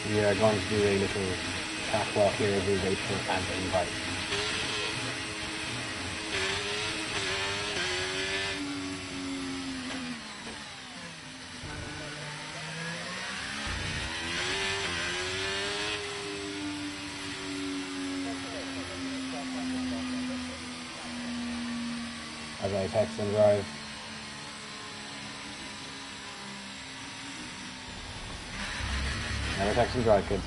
We are going to do a little catwalk here as we wait for an invite. As I text and drive. Never text and drive, kids.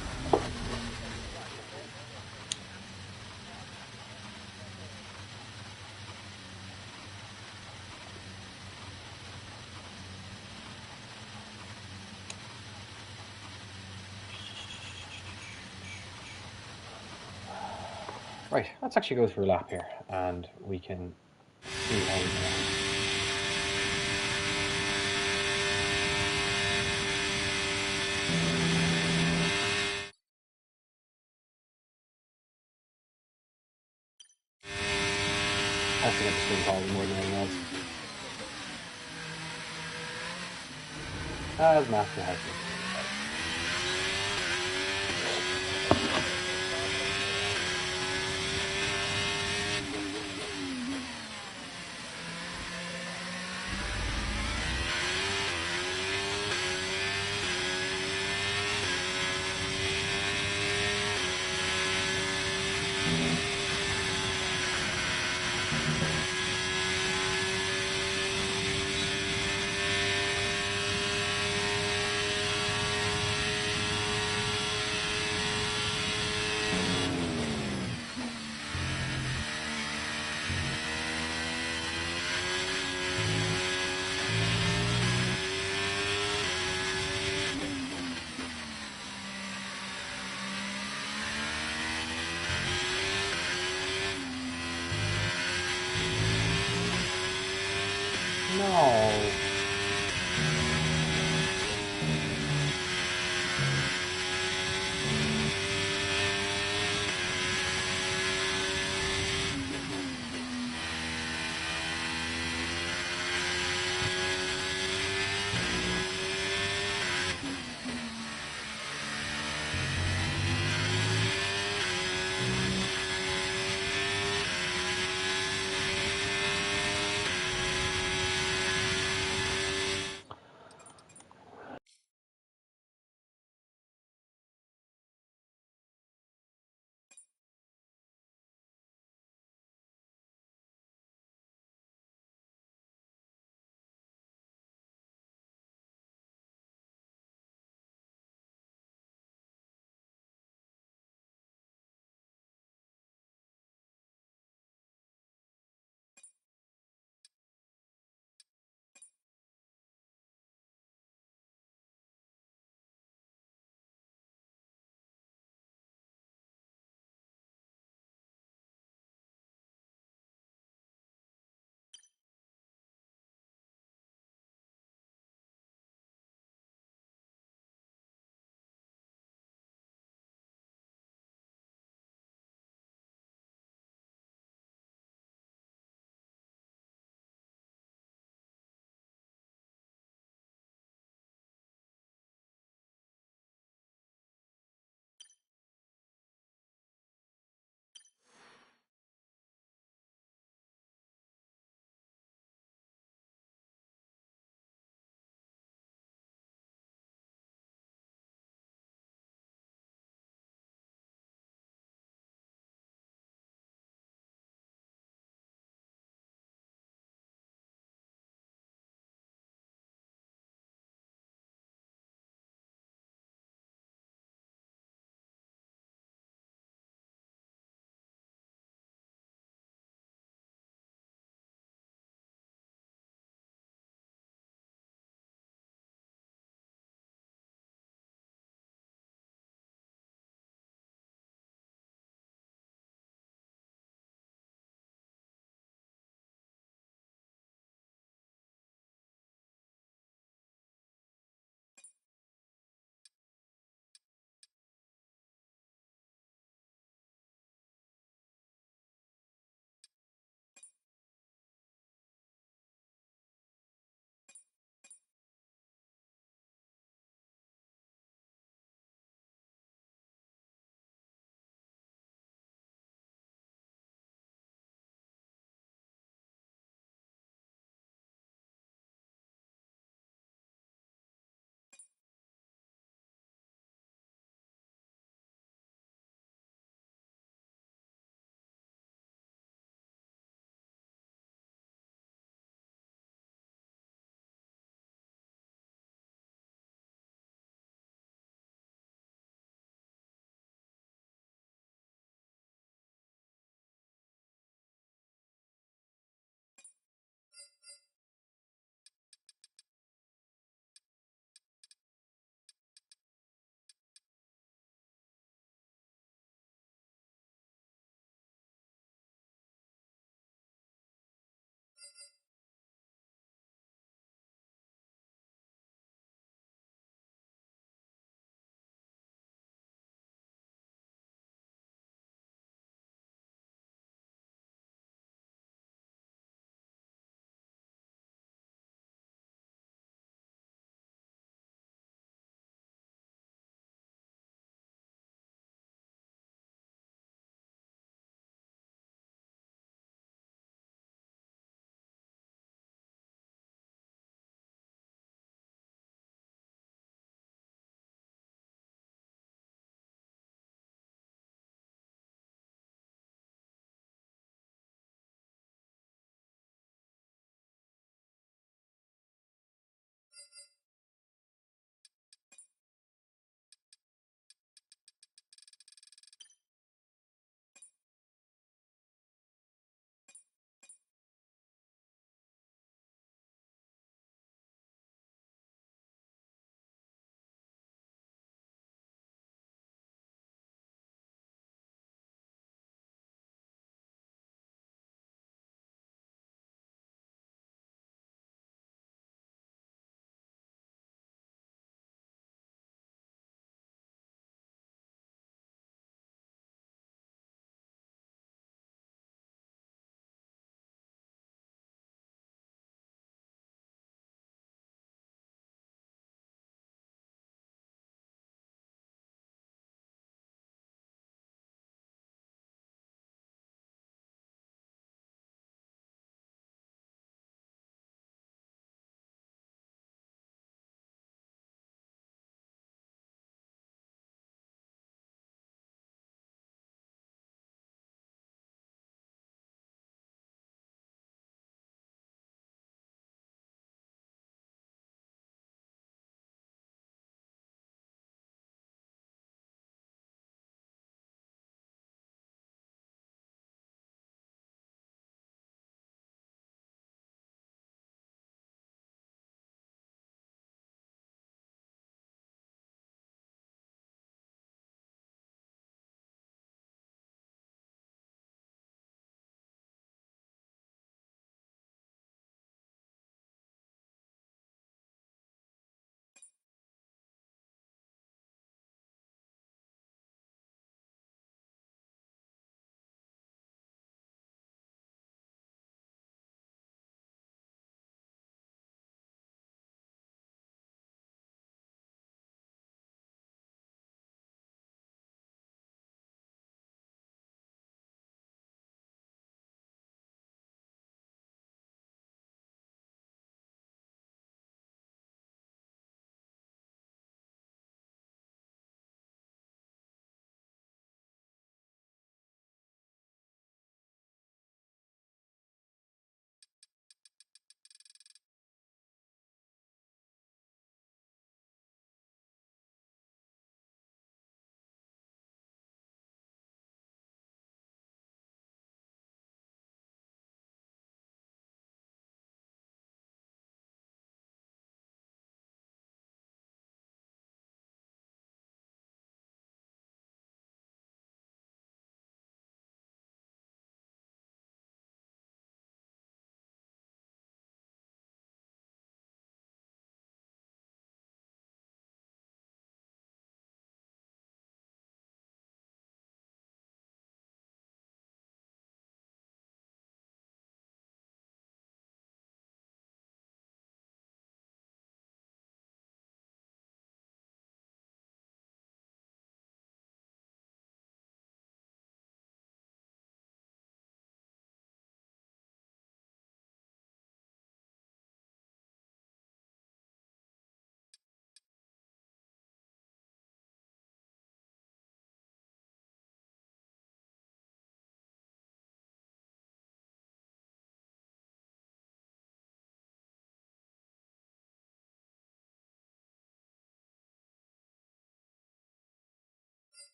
Right, let's actually go through a lap here and we can see how we go. Has to get the screen quality more than anything else. As master has to.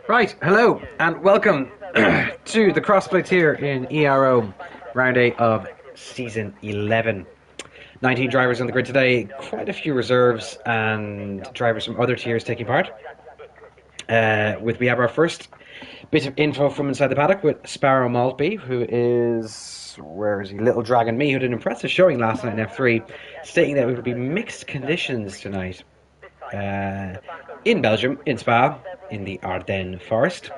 Right, hello and welcome to the Crossplay tier in ERO round 8 of season 11. 19 drivers on the grid today, quite a few reserves and drivers from other tiers taking part. We have our first bit of info from inside the paddock with Sparrow Maltby, who is, where is he, Little Dragon Me, who did an impressive showing last night in F3, stating that it would be mixed conditions tonight in Belgium, in Spa, in the Ardennes forest.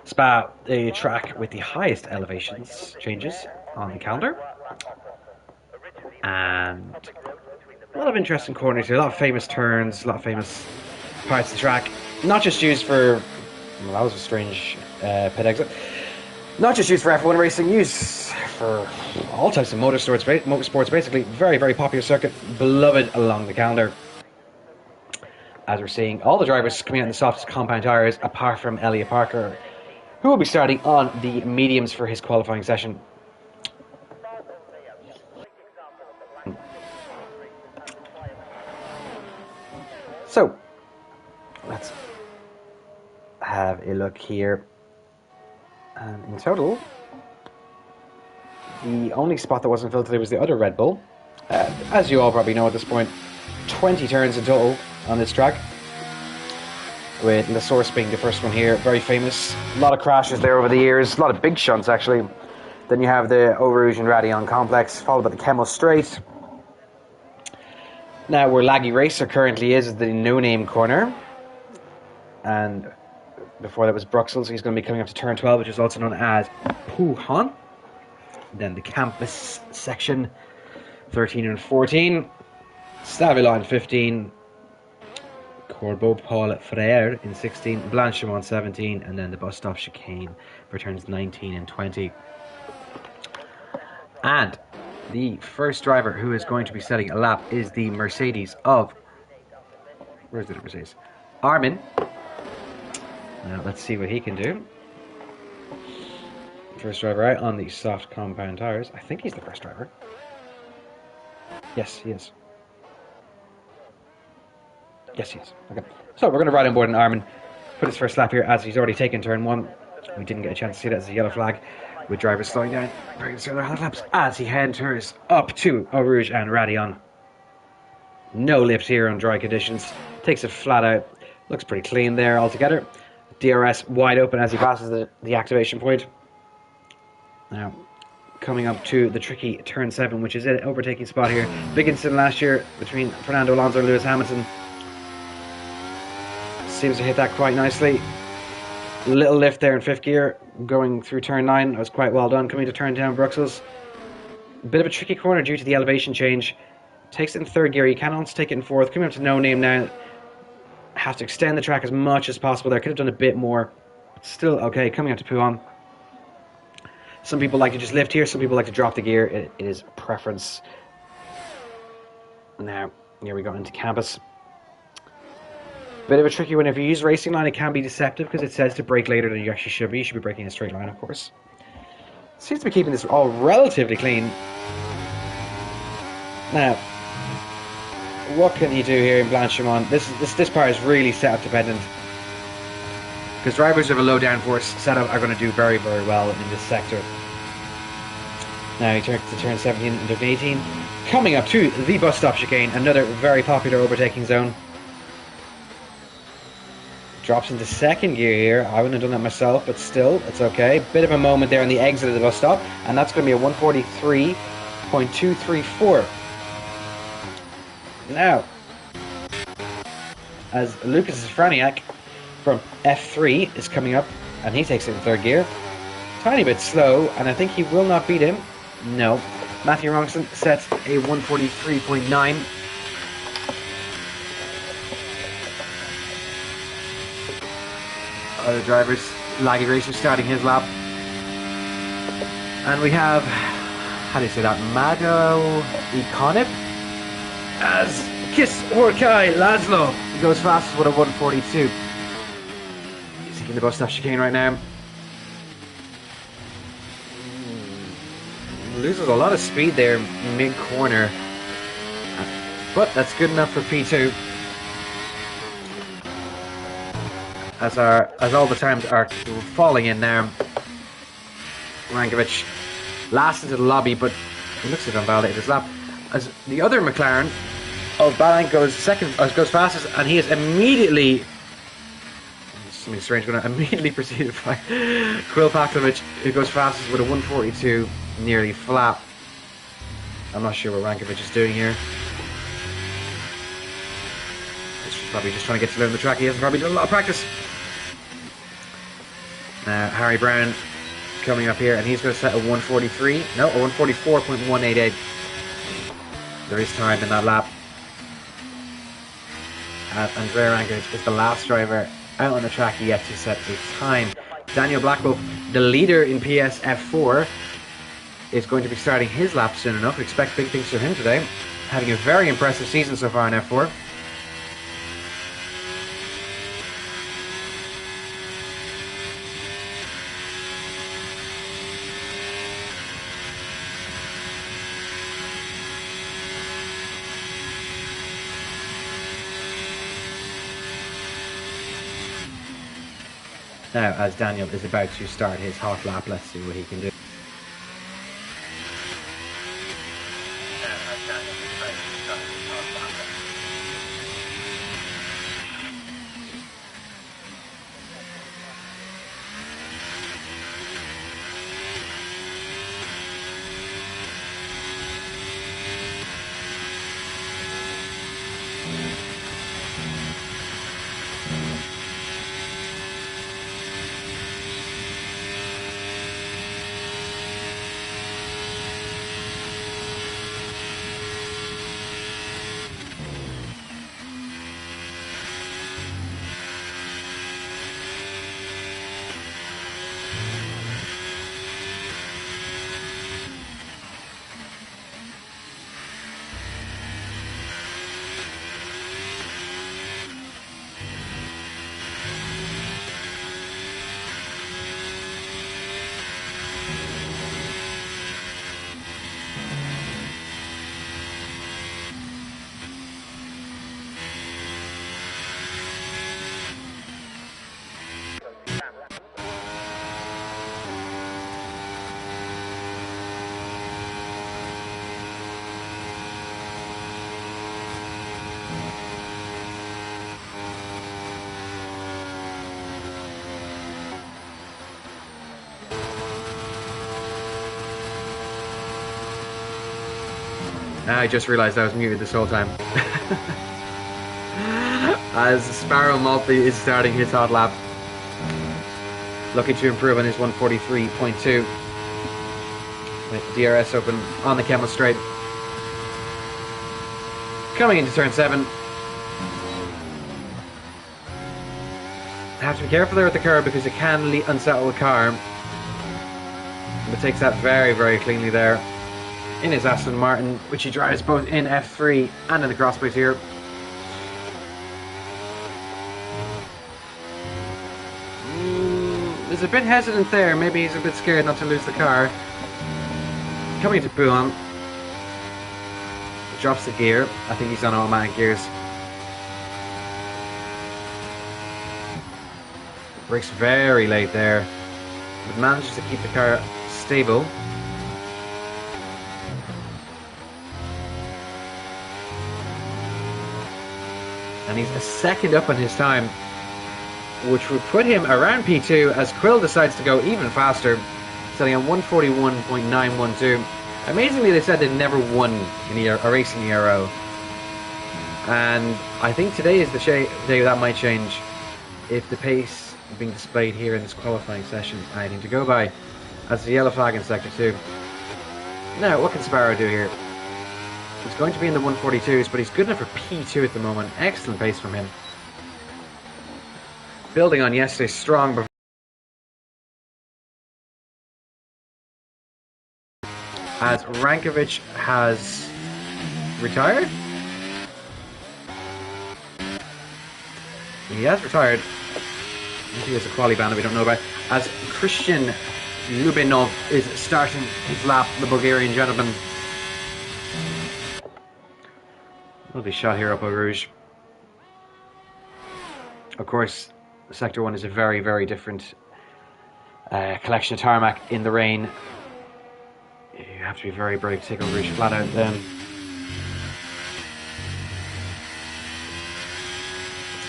Spa, a track with the highest elevations changes on the calendar, and a lot of interesting corners here, a lot of famous turns, a lot of famous parts of the track, not just used for, well, that was a strange pit exit, not just used for F1 racing, used for all types of motorsports basically. Very, very popular circuit, beloved along the calendar. As we're seeing, all the drivers coming out in the softest compound tyres, apart from Elliot Parker, who will be starting on the mediums for his qualifying session. So, let's have a look here. And in total, the only spot that wasn't filled today was the other Red Bull. As you all probably know at this point, 20 turns in total on this track, with La Source being the first one here, very famous. A lot of crashes there over the years, a lot of big shunts actually. Then you have the Eau Rouge and Radillon complex, followed by the Kemmel Straight. Now where Laggy Racer currently is the no-name corner, and before that was Bruxelles. He's going to be coming up to turn 12, which is also known as Pouhon. Then the campus section, 13 and 14. Stavelot in 15, Corbeau Paul Frere in 16, Blanchimont 17, and then the bus stop chicane for turns 19 and 20. And the first driver who is going to be setting a lap is the Mercedes of, where's the Mercedes? Armin. Now let's see what he can do. First driver out on the soft compound tires. I think he's the first driver. Yes, he is. Yes, he is. Okay. So we're going to ride on board an Armin, put his first lap here as he's already taken turn 1. We didn't get a chance to see that as a yellow flag, with drivers slowing down laps as he enters up to Eau Rouge and Radillon. No lift here on dry conditions. Takes it flat out. Looks pretty clean there altogether. DRS wide open as he passes the activation point. Now, coming up to the tricky turn 7, which is an overtaking spot here. Big incident last year between Fernando Alonso and Lewis Hamilton. Seems to hit that quite nicely. Little lift there in 5th gear, going through turn 9. That was quite well done. Coming to turn 10, Bruxelles. Bit of a tricky corner due to the elevation change. Takes it in 3rd gear. You can also take it in 4th. Coming up to no name now. Have to extend the track as much as possible there. Could have done a bit more. Still okay. Coming up to Pouhon. Some people like to just lift here. Some people like to drop the gear. It is preference. Now, here we go into campus. Bit of a tricky one. If you use Racing Line, it can be deceptive because it says to brake later than you actually should be. You should be braking in a straight line, of course. Seems to be keeping this all relatively clean. Now, what can he do here in Blanchimont? This part is really setup dependent, because drivers with a low downforce setup are going to do very, very well in this sector. Now he turns to turn 17 and turn 18. Coming up to the bus stop chicane, another very popular overtaking zone. Drops into 2nd gear here. I wouldn't have done that myself, but still, it's okay. Bit of a moment there on the exit of the bus stop, and that's going to be a 143.234. Now, as Lucas Franiak from F3 is coming up, and he takes it in 3rd gear. Tiny bit slow, and I think he will not beat him. No. Matthew Ronson sets a 143.9. Other drivers, Laggy Racer starting his lap. And we have, how do you say that, Mado Ikonip as Kiss Orkai Laszlo. He goes fastest with a 142. He's taking the bus stop chicane right now. Loses a lot of speed there mid-corner, but that's good enough for P2. as all the times are falling in now. Rankovic last into the lobby, but it looks like invalidated his lap. As the other McLaren of Balank goes fastest, and he is immediately something strange going on. Immediately preceded by Quill Paklovic, who goes fastest with a 142, nearly flat. I'm not sure what Rankovic is doing here. He's probably just trying to get to learn the track. He hasn't probably done a lot of practice. Now Harry Brown coming up here, and he's going to set a 143. No, a 144.188. There is time in that lap. Andrei Rankovic is the last driver out on the track yet to set a time. Daniel Blackwolf, the leader in PS F4, is going to be starting his lap soon enough. We expect big things from him today. Having a very impressive season so far in F4. Now, as Daniel is about to start his hot lap, let's see what he can do. I just realised I was muted this whole time. As Sparrow Maltby is starting his hot lap. Looking to improve on his 143.2. With DRS open on the Kemmel straight. Coming into turn 7. Have to be careful there with the curb because it can unsettle the car. But takes that very, very cleanly there. In his Aston Martin, which he drives both in F3 and in the Crossplay here. He's a bit hesitant there. Maybe he's a bit scared not to lose the car. Coming to Poulan. Drops the gear. I think he's on automatic gears. Brakes very late there. But manages to keep the car stable. And he's a second up on his time, which would put him around P2 as Quill decides to go even faster, setting on 141.912. Amazingly, they said they'd never won a racing ERO. And I think today is the day that might change if the pace being displayed here in this qualifying session is anything to go by, as the yellow flag in Sector 2. Now, what can Sparrow do here? He's going to be in the 142s, but he's good enough for P2 at the moment. Excellent pace from him. Building on yesterday's strong performance. As Rankovic has retired? He has retired. Maybe there's a quali ban that we don't know about. As Christian Lubinov is starting his lap, the Bulgarian gentleman. Lovely shot here up Eau Rouge. Of course, Sector 1 is a very, very different collection of tarmac in the rain. You have to be very brave to take over Rouge flat out then.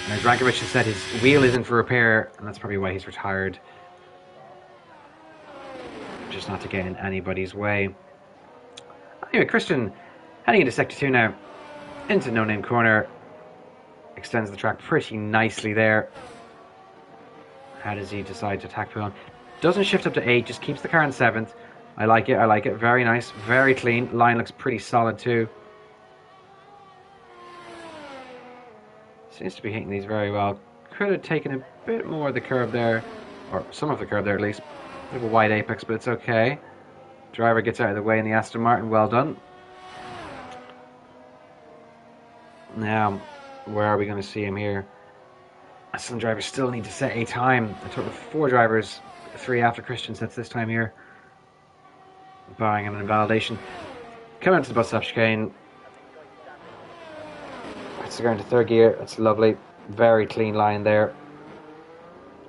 Now, Dragovic has said his wheel isn't for repair, and that's probably why he's retired. Just not to get in anybody's way. Anyway, Christian heading into Sector 2 now. Into No Name Corner. Extends the track pretty nicely there. How does he decide to attack Poulon? Doesn't shift up to 8, just keeps the car in 7th. I like it, I like it. Very nice, very clean. Line looks pretty solid too. Seems to be hitting these very well. Could have taken a bit more of the curve there, or some of the curve there at least. A bit of a wide apex, but it's okay. Driver gets out of the way in the Aston Martin, well done. Now, where are we going to see him here? Some drivers still need to set a time. A total of 4 drivers, 3 after Christian sets this time here, barring an invalidation. Coming into the bus stop chicane. It's going to 3rd gear. That's lovely. Very clean line there.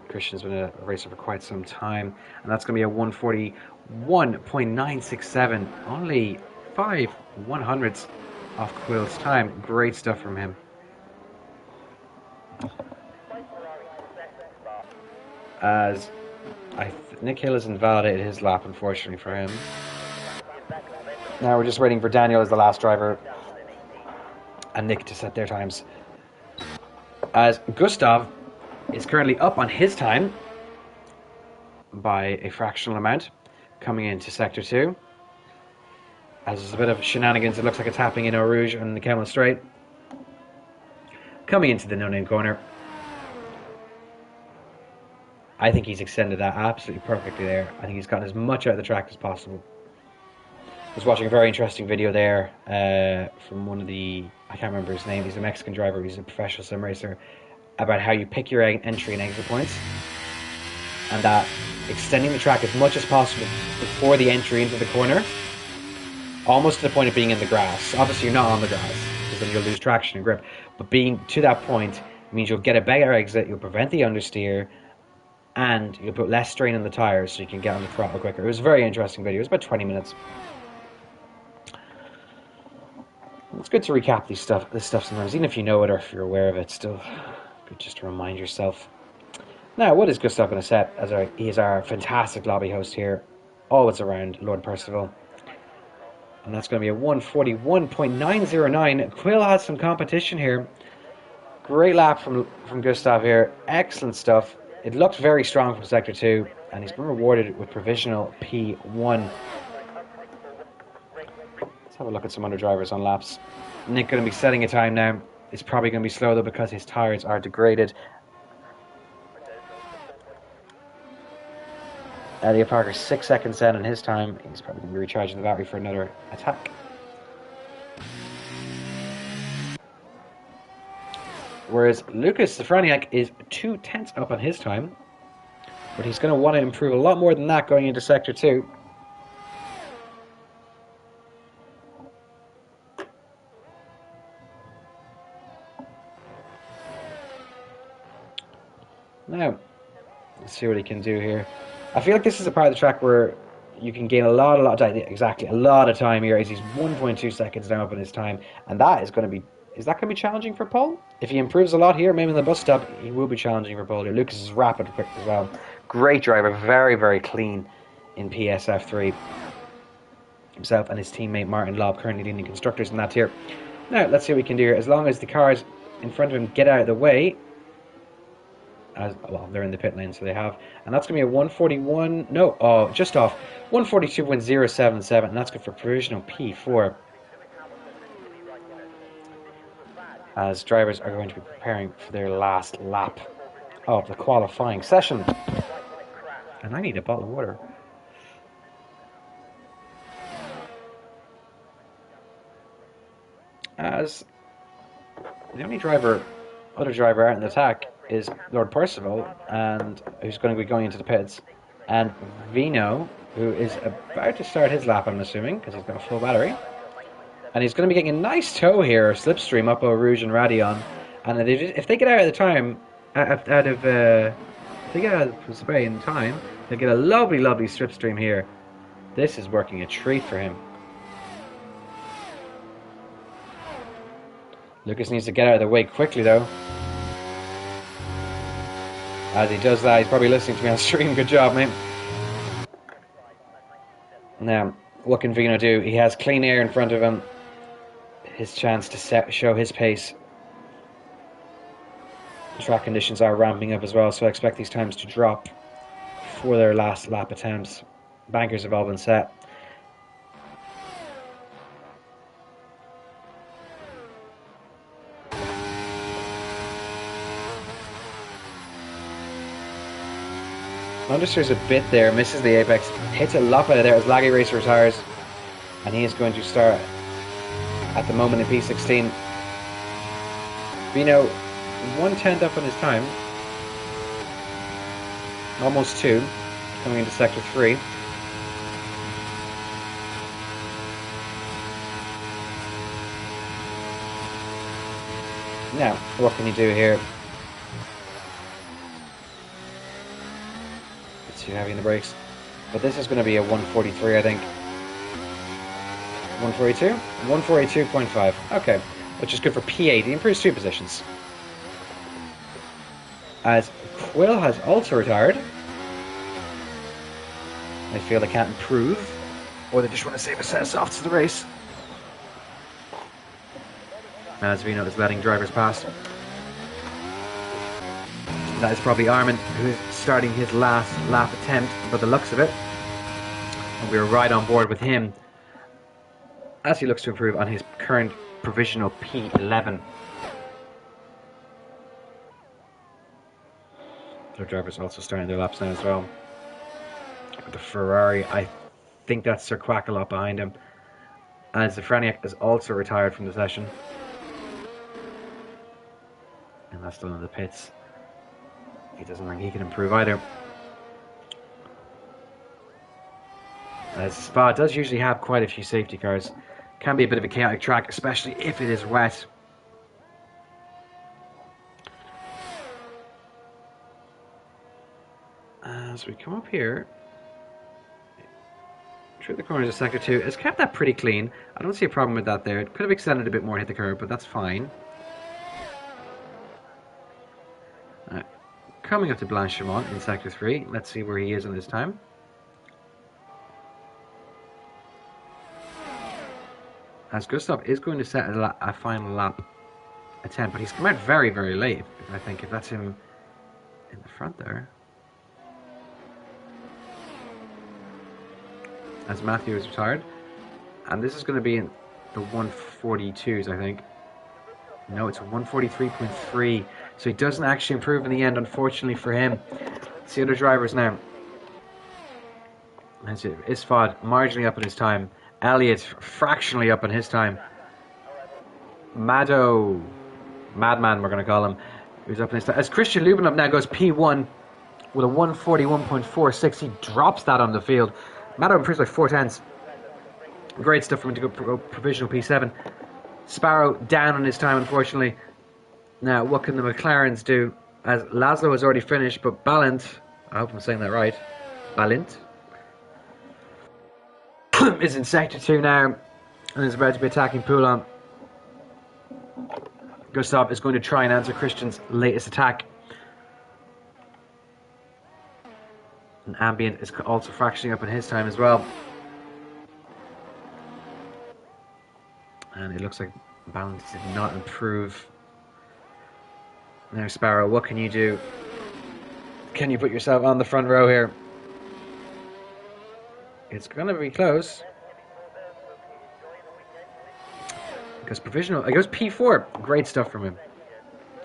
Christian's been a racer for quite some time, and that's going to be a 141.967. Only 5 100ths off Quill's time. Great stuff from him. As Nick Hill has invalidated his lap, unfortunately for him. Now we're just waiting for Daniel as the last driver and Nick to set their times. As Gustav is currently up on his time by a fractional amount, coming into Sector 2. As there's a bit of shenanigans, it looks like it's happening in Eau Rouge and the Kemmel Straight. Coming into the no-name corner. I think he's extended that absolutely perfectly there. I think he's gotten as much out of the track as possible. I was watching a very interesting video there from one of the, I can't remember his name, he's a Mexican driver, he's a professional sim racer, about how you pick your entry and exit points, and that extending the track as much as possible before the entry into the corner, almost to the point of being in the grass. Obviously you're not on the grass, because then you'll lose traction and grip, but being to that point means you'll get a better exit, you'll prevent the understeer, and you'll put less strain on the tires so you can get on the throttle quicker. It was a very interesting video. It was about 20 minutes. It's good to recap this stuff sometimes, even if you know it or if you're aware of it. Still good just to remind yourself. Now, what is Gustav going to set? He is our fantastic lobby host here, always around Lord Percival, and that's going to be a 141.909. Quill has some competition here. Great lap from Gustav here. Excellent stuff. It looked very strong from Sector 2, and he's been rewarded with provisional P1. Let's have a look at some other drivers on laps. Nick going to be setting a time now. It's probably going to be slow though because his tyres are degraded. Elliot Parker 6 seconds down on his time. He's probably going to be recharging the battery for another attack. Whereas Lucas Safraniak is 2/10 up on his time. But he's going to want to improve a lot more than that going into Sector 2. Now, let's see what he can do here. I feel like this is a part of the track where you can gain a lot of time here as he's 1.2 seconds now up on his time. And that is going to be... Is that going to be challenging for Paul? If he improves a lot here, maybe in the bus stop, he will be challenging for Paul here. Lucas is rapid quick as well. Great driver, very, very clean in PSF3. Himself and his teammate Martin Lobb currently leading constructors in that tier. Now, let's see what we can do here. As long as the cars in front of him get out of the way, well, they're in the pit lane, so they have. And that's going to be a 141, no, oh, just off. 142.077, and that's good for provisional P4. As drivers are going to be preparing for their last lap of the qualifying session. And I need a bottle of water. As the only other driver out in the attack is Lord Percival, and who's going to be going into the pits, and Vino, who is about to start his lap, I'm assuming, because he's got a full battery. And he's going to be getting a nice tow here, slipstream up Eau Rouge and Radion. And if they get out of the time, out of if they get out of spray in time, they'll get a lovely, lovely slipstream here. This is working a treat for him. Lucas needs to get out of the way quickly, though. As he does that, he's probably listening to me on stream. Good job, mate. Now, what can Vino do? He has clean air in front of him. His chance to show his pace. The track conditions are ramping up as well, so I expect these times to drop for their last lap attempts. Bankers have all been set. Notice there's a bit there, misses the apex, hits a lot better there as Laggy Racer retires, and he is going to start at the moment in P16. Vino, 1/10 up on his time, almost 2, coming into sector 3. Now, what can he do here? Too heavy in the brakes, but this is going to be a 143, I think. 142? 142.5. Okay, which is good for P8. He improves 2 positions. As Quill has also retired. They feel they can't improve, or they just want to save a set of softs to the race. As Vino is letting drivers pass. That is probably Armin, who is starting his last lap attempt, by the looks of it. And we're right on board with him as he looks to improve on his current provisional P11. Other drivers also starting their laps now as well. With the Ferrari, I think that's Sir Quackalot behind him. As the Franiac is also retired from the session. And that's still in the pits. He doesn't think he can improve either. As Spa does usually have quite a few safety cars. Can be a bit of a chaotic track, especially if it is wet. As we come up here, through the corners of sector 2, it's kept that pretty clean. I don't see a problem with that there. It could have extended a bit more and hit the curb, but that's fine. Coming up to Blanchimont in sector 3. Let's see where he is in this time. As Gustav is going to set a final lap attempt, but he's come out very, very late. I think if that's him in the front there. As Matthew is retired. And this is going to be in the 142s, I think. No, it's a 143.3. So he doesn't actually improve in the end, unfortunately for him. It's the other drivers now. That's it. Isfad marginally up in his time. Elliott fractionally up in his time. Madman, we're going to call him, who's up in his time. As Christian Lubinov now goes P1 with a 141.46. He drops that on the field. Maddo improves by 4/10. Great stuff for him to go provisional P7. Sparrow down on his time, unfortunately. Now, what can the McLarens do? As Laszlo has already finished, but Balint, I hope I'm saying that right, Balint, is in sector 2 now, and is about to be attacking Poulon. Gustav is going to try and answer Christian's latest attack. And Ambient is also fractioning up in his time as well. And it looks like Balance did not improve. Now, Sparrow, what can you do? Can you put yourself on the front row here? It's going to be close. Because provisional, it goes P4. Great stuff from him.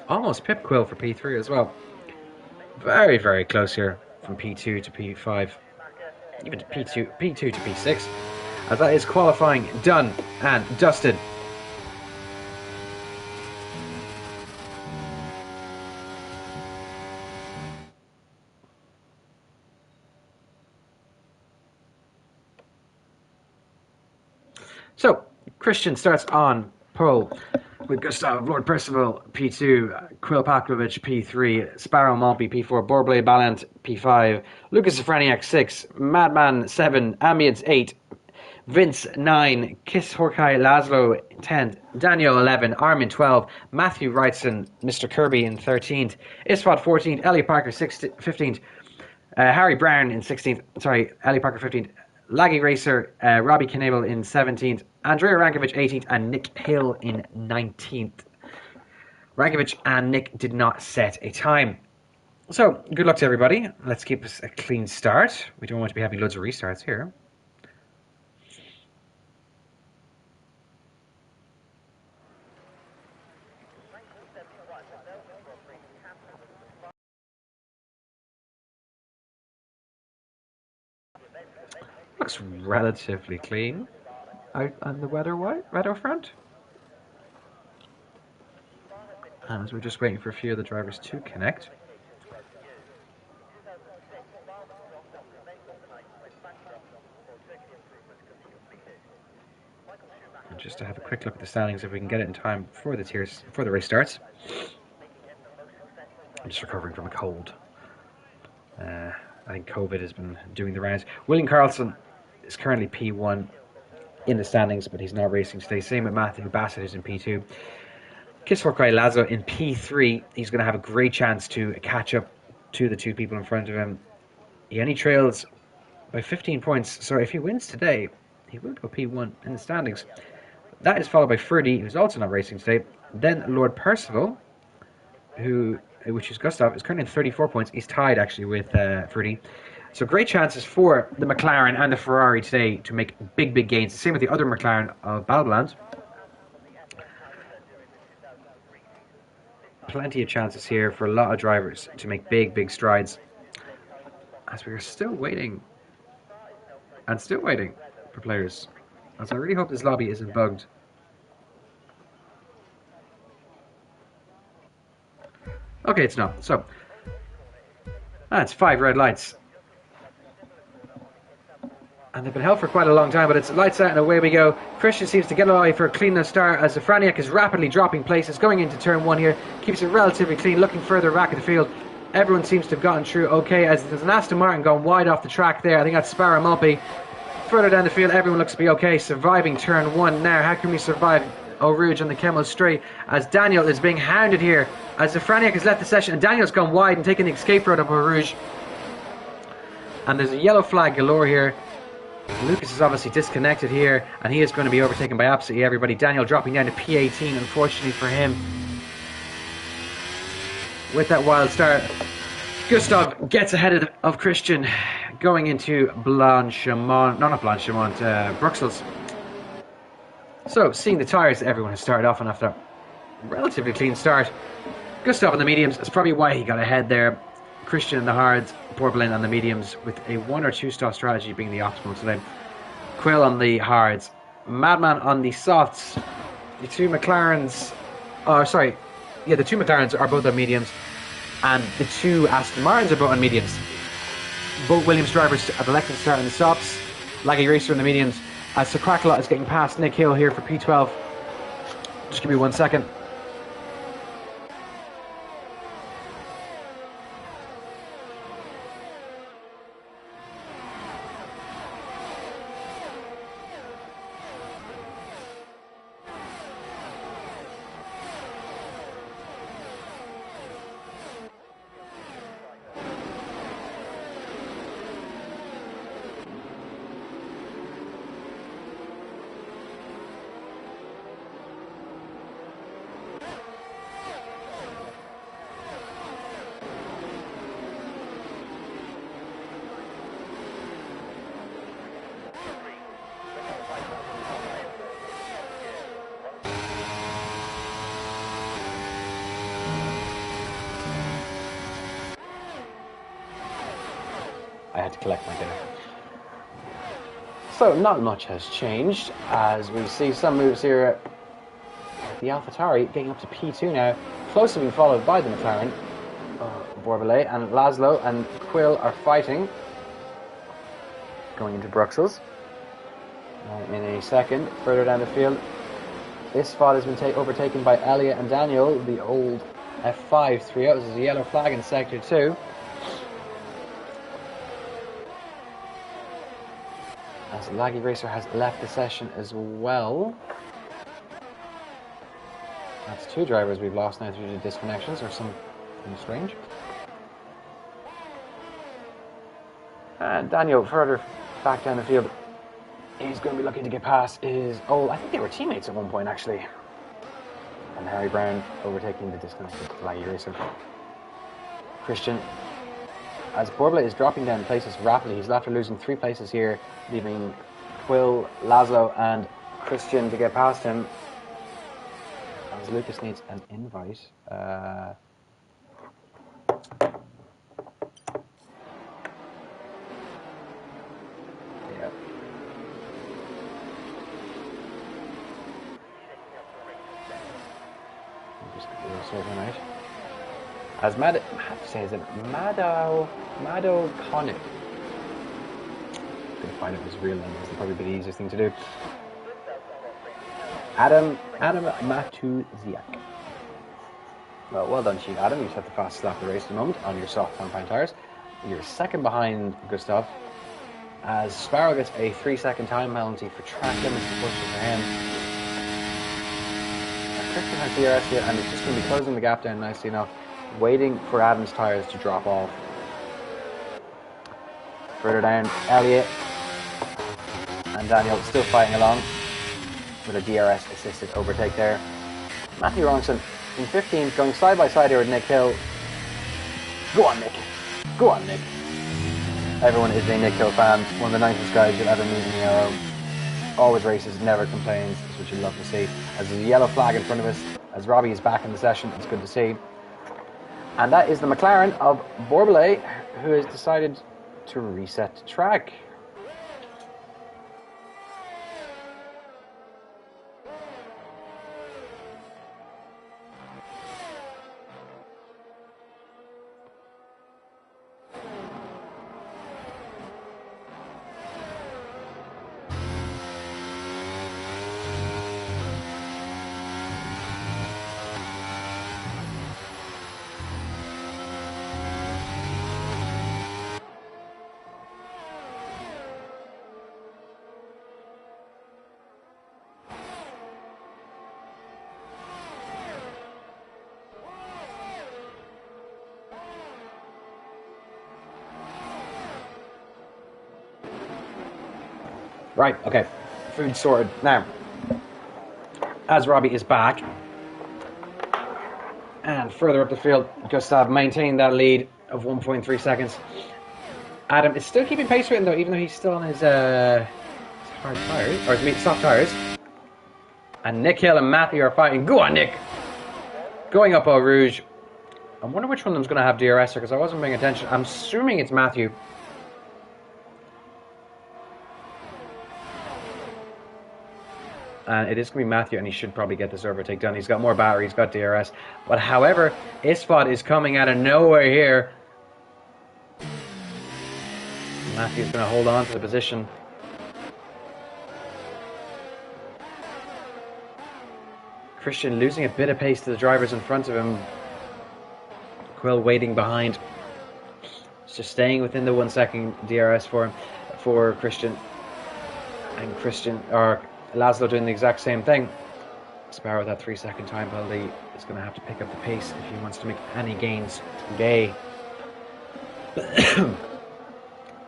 Almost Pip Quill for P3 as well. Very, very close here from P2 to P5. Even to P2 to P6. As that is qualifying done and dusted. So, Christian starts on pole, with Gustav Lord Percival P2, Quill Pavlovich P3, Sparrow Maltby P4, Borblade Ballant P5, Lucas Safraniak 6, Madman 7, Ambience 8, Vince 9, Kiss Horkai Laszlo 10, Daniel 11, Armin 12, Matthew Wrightson, Mr. Kirby in 13th, Isfot 14th, Ellie Parker 15th, Harry Brown in 16th, sorry, Ellie Parker 15th, Laggy Racer, Robbie Knable in 17th, Andrea Rankovic 18th, and Nick Hill in 19th. Rankovic and Nick did not set a time. So, good luck to everybody. Let's keep us a clean start. We don't want to be having loads of restarts here. Looks relatively clean out on the weather front. And as we're just waiting for a few of the drivers to connect. And just to have a quick look at the standings, if we can get it in time before the race starts. I'm just recovering from a cold. I think COVID has been doing the rounds. William Carlson is currently P1 in the standings, but he's not racing today. Same with Matthew Bassett, who's in P2. Kisforkai Lazo in P3. He's going to have a great chance to catch up to the two people in front of him. He only trails by 15 points, so if he wins today, he will go P1 in the standings. That is followed by Ferdy, who's also not racing today. Then Lord Percival, which is Gustav, is currently in 34 points. He's tied actually with Ferdy. So great chances for the McLaren and the Ferrari today to make big gains. The same with the other McLaren of Battleland. Plenty of chances here for a lot of drivers to make big strides. As we are still waiting for players. As I really hope this lobby isn't bugged. Okay, it's not. So, that's 5 red lights. And they've been held for quite a long time, but it's lights out and away we go. Christian seems to get away for a clean enough start as Safraniak is rapidly dropping places, going into turn 1 here. Keeps it relatively clean, looking further back in the field. Everyone seems to have gotten through okay, as there's an Aston Martin gone wide off the track there. I think that's Sparrow Maltby. Further down the field, everyone looks to be okay, surviving turn 1 now. How can we survive O'Rouge on the Kemmel straight as Daniel is being hounded here as Safraniak has left the session and Daniel's gone wide and taken the escape road of O'Rouge. And there's a yellow flag galore here. Lucas is obviously disconnected here and he is going to be overtaken by absolutely everybody. Daniel dropping down to P18, unfortunately for him. With that wild start, Gustav gets ahead of Christian going into Blanchimont, no, not Blanchimont, Bruxelles. So, seeing the tyres, everyone has started off and after a relatively clean start. Gustav on the mediums, that's probably why he got ahead there. Christian in the hards, Borblin on the mediums, with a 1 or 2 stop strategy being the optimal today. Quill on the hards, Madman on the softs. The two McLarens, the two McLarens are both on mediums, and the two Aston Martins are both on mediums. Both Williams drivers have elected to start on the softs. Laggy Racer on the mediums, as Sir Cracklot is getting past Nick Hill here for P12. Just give me 1 second. I had to collect my dinner. So not much has changed as we see some moves here. The AlphaTauri getting up to P2 now, closely being followed by the McLaren. Borbelet and Laszlo and Quill are fighting, going into Bruxelles. In a second, further down the field, This spot has been overtaken by Elliot and Daniel, the old F5 3-0. This is a yellow flag in Sector 2. As Laggy Racer has left the session as well. That's 2 drivers we've lost now through the disconnections or something strange. And Daniel further back down the field. He's going to be looking to get past his I think they were teammates at one point actually. And Harry Brown overtaking the disconnected Laggy Racer. Christian, as Borblet is dropping down places rapidly, he's after losing 3 places here, leaving Quill, Laszlo and Christian to get past him. As Lucas needs an invite. Yeah. Just sort him out. As Mado Connick. Gonna find out his real name. It's probably the easiest thing to do. Adam Matuziak. Well done to you, Adam. You set the fastest lap of the race at the moment on your soft compound tires. You're second behind Gustav. As Sparrow gets a 3-second time penalty for track limits to push it for him. Christian has DRS here and is just going to be closing the gap down nicely enough, waiting for Adam's tires to drop off. Further down, Elliot and Daniel still fighting along with a DRS assisted overtake there. Matthew Ronson in 15th, going side by side here with Nick Hill. Go on, Nick. Go on, Nick. Everyone is a Nick Hill fan. One of the nicest guys you'll ever meet in the Euro. Always races, never complains. That's what you love to see. As there's a yellow flag in front of us, as Robbie is back in the session, it's good to see. And that is the McLaren of Borbelay, who has decided to reset the track. Right, okay. Food sorted. Now, as Robbie is back, and further up the field, Gustav maintaining that lead of 1.3 seconds. Adam is still keeping pace with him though, even though he's still on his hard tires, or his soft tires. And Nick Hill and Matthew are fighting. Go on, Nick! Going up Eau Rouge. I wonder which one of them's going to have DRS because I wasn't paying attention. I'm assuming it's Matthew. And it is going to be Matthew, and he should probably get this overtake done. He's got more battery, he's got DRS. But however, Isfot is coming out of nowhere here. Matthew's going to hold on to the position. Christian losing a bit of pace to the drivers in front of him. Quill waiting behind. It's just staying within the 1 second DRS for him, for Christian. And Laszlo doing the exact same thing. Sparrow with that 3 second time penalty is going to have to pick up the pace if he wants to make any gains today.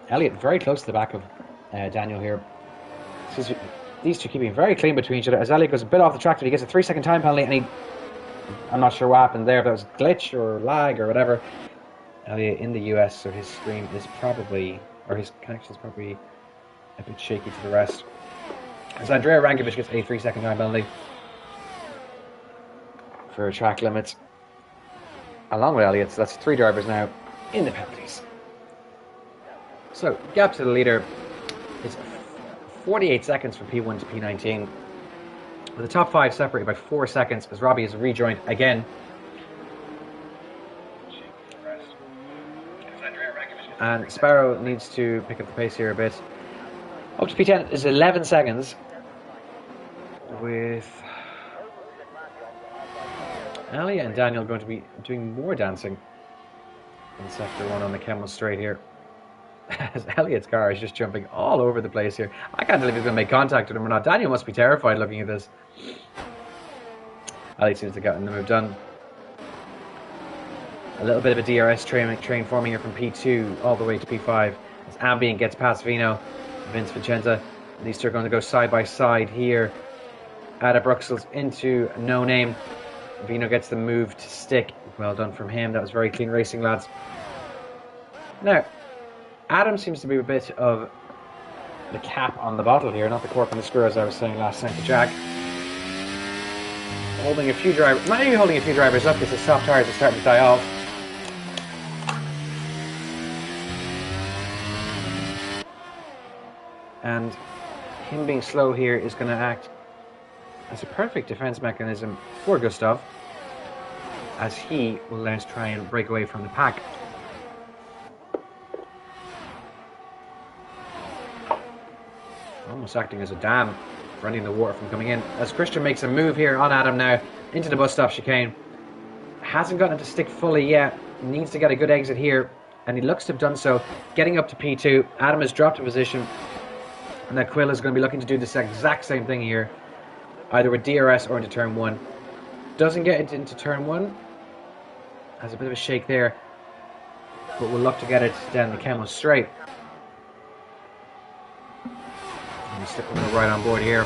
Elliot very close to the back of Daniel here. These two keeping very clean between each other. As Elliot goes a bit off the track, he gets a 3 second time penalty, and I'm not sure what happened there, if that was glitch or lag or whatever. Elliot in the US, so his stream is probably, or his connection is probably a bit shaky to the rest. As Andrea Rankovic gets a 3 second time penalty for track limits, along with Elliot. So that's 3 drivers now in the penalties. So gap to the leader is 48 seconds from P1 to P19, with the top 5 separated by 4 seconds as Robbie is rejoined again. And Sparrow needs to pick up the pace here a bit. Up to P10 is 11 seconds with Elliot and Daniel are going to be doing more dancing in Sector 1 on the Kemmel Straight here. As Elliot's car is just jumping all over the place here. I can't tell if he's going to make contact with him or not. Daniel must be terrified looking at this. Elliot seems to have gotten the move done. A little bit of a DRS train forming here from P2 all the way to P5. As Ambient gets past Vino, Vince Vicenza. These two are going to go side by side here. Out of Bruxelles into No Name. Vino gets the move to stick. Well done from him. That was very clean racing, lads. Now, Adam seems to be a bit of the cap on the bottle here, not the cork on the screw, as I was saying last night to Jack. Holding a few drivers, maybe holding a few drivers up because the soft tires are starting to die off. And him being slow here is going to act as a perfect defense mechanism for Gustav, as he will learn to try and break away from the pack. Almost acting as a dam, preventing the water from coming in. As Christian makes a move here on Adam now, into the bus stop chicane. Hasn't gotten it to stick fully yet, needs to get a good exit here, and he looks to have done so. Getting up to P2, Adam has dropped a position, and that Quill is going to be looking to do this exact same thing here, either with DRS or into turn 1. Doesn't get it into turn 1, has a bit of a shake there, but will look to get it down the Kemmel Straight. Stick a little right on board here.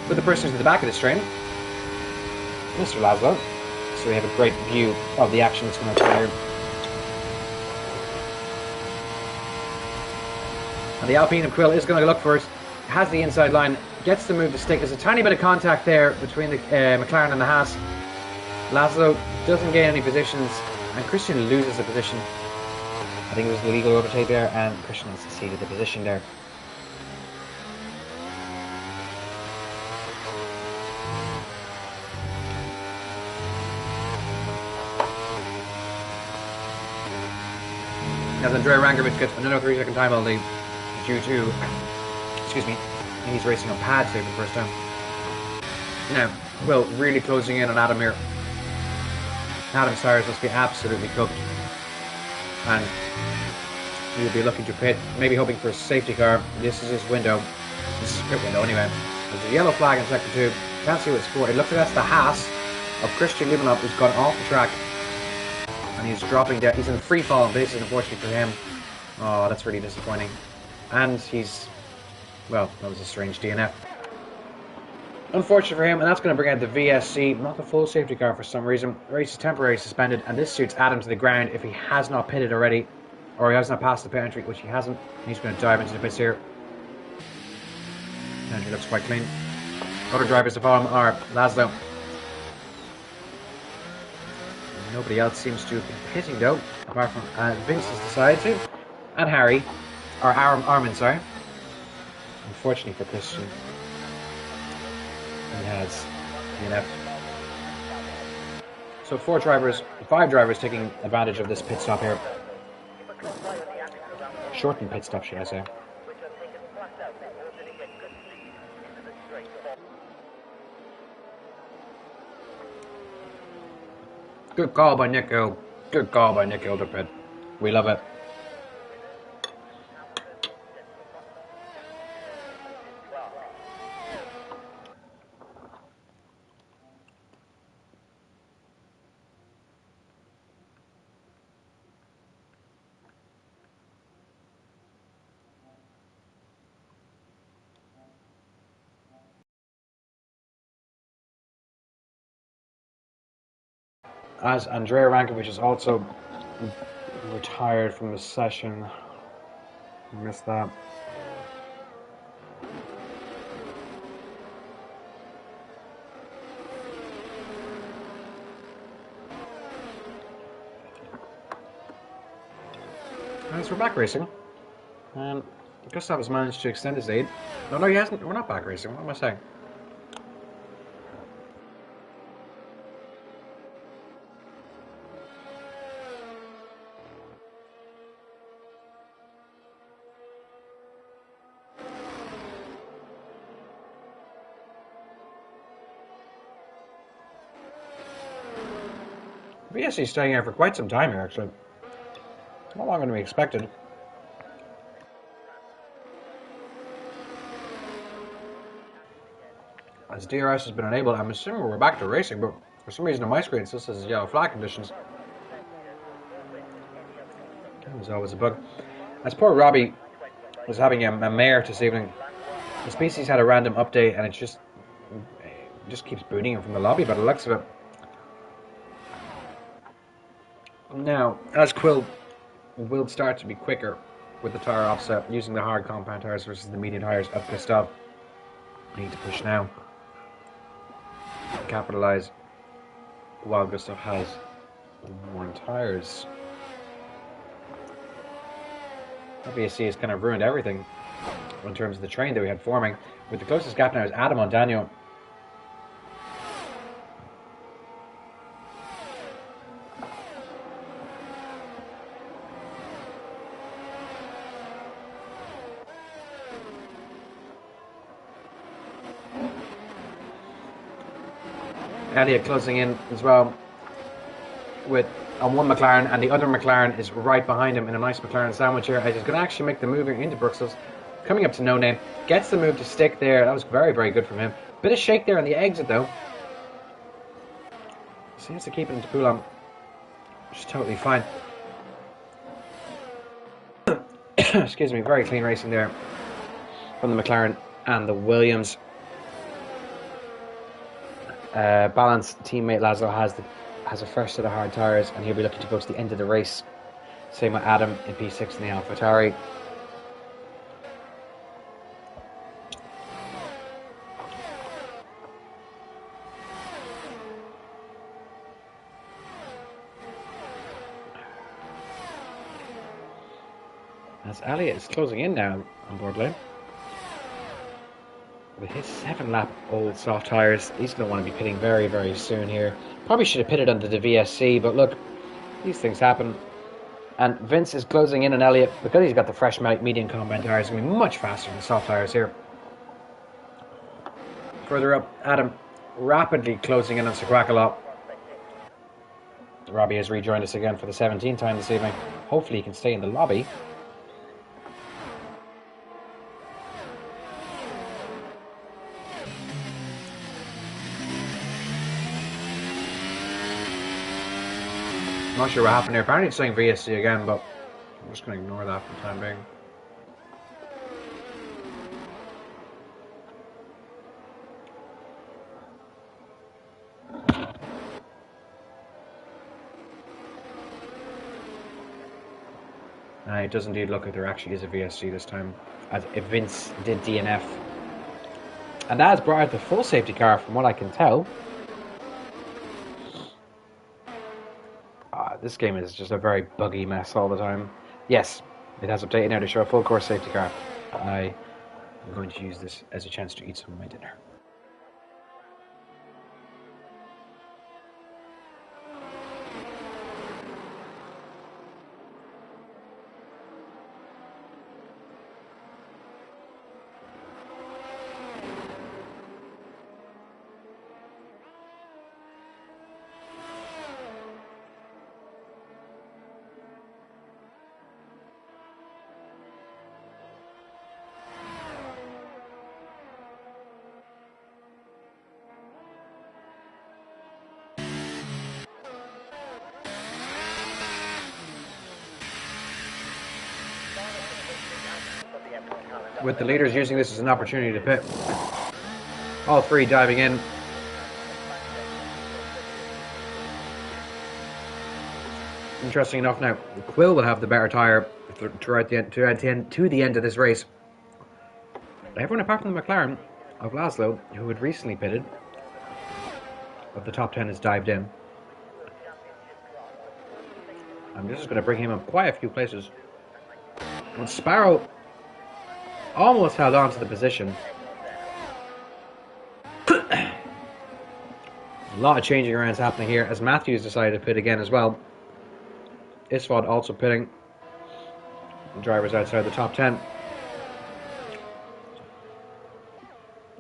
With the person to the back of this train, Mr. Laszlo. So we have a great view of the action that's going to occur here. And the Alpine of Quill is going to look for it. Has the inside line, gets the move to stick. There's a tiny bit of contact there between the McLaren and the Haas. Laszlo doesn't gain any positions, and Christian loses the position. I think it was the legal overtake there, and Christian has ceded the position there. As Andrea Rankovic gets another 3-second time penalty due to, he's racing on pads here for the first time. Now, Will really closing in on Adam here. Adam's tires must be absolutely cooked. And he'll be looking to pit, maybe hoping for a safety car. This is his window. This is his pit window anyway. There's a yellow flag in sector 2. Can't see what it's for. It looks like that's the Haas of Christian Limanov, who's gone off the track. And he's dropping down. He's in free fall, but this is unfortunately for him. Oh, that's really disappointing. And he's, well, that was a strange DNF. Unfortunate for him, and that's going to bring out the VSC, not the full safety car for some reason. The race is temporarily suspended, and this suits Adam to the ground if he has not pitted already, or he has not passed the pit entry, which he hasn't. He's going to dive into the pits here. The entry looks quite clean. Other drivers to follow him are Laszlo. Nobody else seems to have been pitting though, apart from Vince has decided to, and Harry, or Armin, sorry. Unfortunately for Christian, he has DNF. So 5 drivers taking advantage of this pit stop here. Shortened pit stop, should I say. Good call by Nick Hill. Good call by Nick Hill to pit. We love it. As Andrea Rankovic is also retired from the session. I missed that. And so we're back racing. And Gustav has managed to extend his lead. No, he hasn't. We're not back racing. What am I saying? VSC is staying here for quite some time here, actually. Not longer than we expected. As DRS has been enabled, I'm assuming we're back to racing, but for some reason on my screen it still says yellow flag conditions. There's always a bug. As poor Robbie was having a mare this evening, the species had a random update and it just keeps booting him from the lobby by the looks of it. Now, as Quill will start to be quicker with the tyre offset, using the hard compound tyres versus the medium tyres up Gustav. We need to push now. Capitalise while Gustav has worn tyres. VSC has kind of ruined everything in terms of the train that we had forming. With the closest gap now is Adam on Daniel. Elliott closing in as well with on one McLaren, and the other McLaren is right behind him in a nice McLaren sandwich here. He's going to actually make the move into Bruxelles, coming up to No Name, gets the move to stick there. That was very, very good from him. Bit of shake there on the exit though. Seems to keep it into Poulon, which is totally fine. Excuse me, very clean racing there from the McLaren and the Williams. Balanced teammate Laszlo has a fresh set of hard tyres, and he'll be looking to go to the end of the race. Same with Adam in P6 in the AlphaTauri. As Elliott is closing in now on board lane. With his 7-lap old soft tyres, he's going to want to be pitting very, very soon here. Probably should have pitted under the VSC, but look, these things happen. And Vince is closing in on Elliott because he's got the fresh medium compound tyres. Going to be much faster than the soft tyres here. Further up, Adam rapidly closing in on Sequakalot. Robbie has rejoined us again for the 17th time this evening. Hopefully he can stay in the lobby. I'm not sure what happened there. Apparently it's saying VSC again, but I'm just going to ignore that for the time being. It does indeed look like there actually is a VSC this time, as if Vince did DNF. And that has brought out the full safety car from what I can tell. This game is just a very buggy mess all the time. Yes, it has updated now to show a full course safety car. And I am going to use this as a chance to eat some of my dinner. With the leaders using this as an opportunity to pit. All three diving in. Interesting enough now, Quill will have the better tyre to the end of this race. Everyone apart from the McLaren of Laszlo, who had recently pitted, of the top 10 has dived in. And this is going to bring him up quite a few places. And Sparrow almost held on to the position. A lot of changing arounds happening here as Matthews decided to pit again as well. Isfod also pitting. The drivers outside the top 10.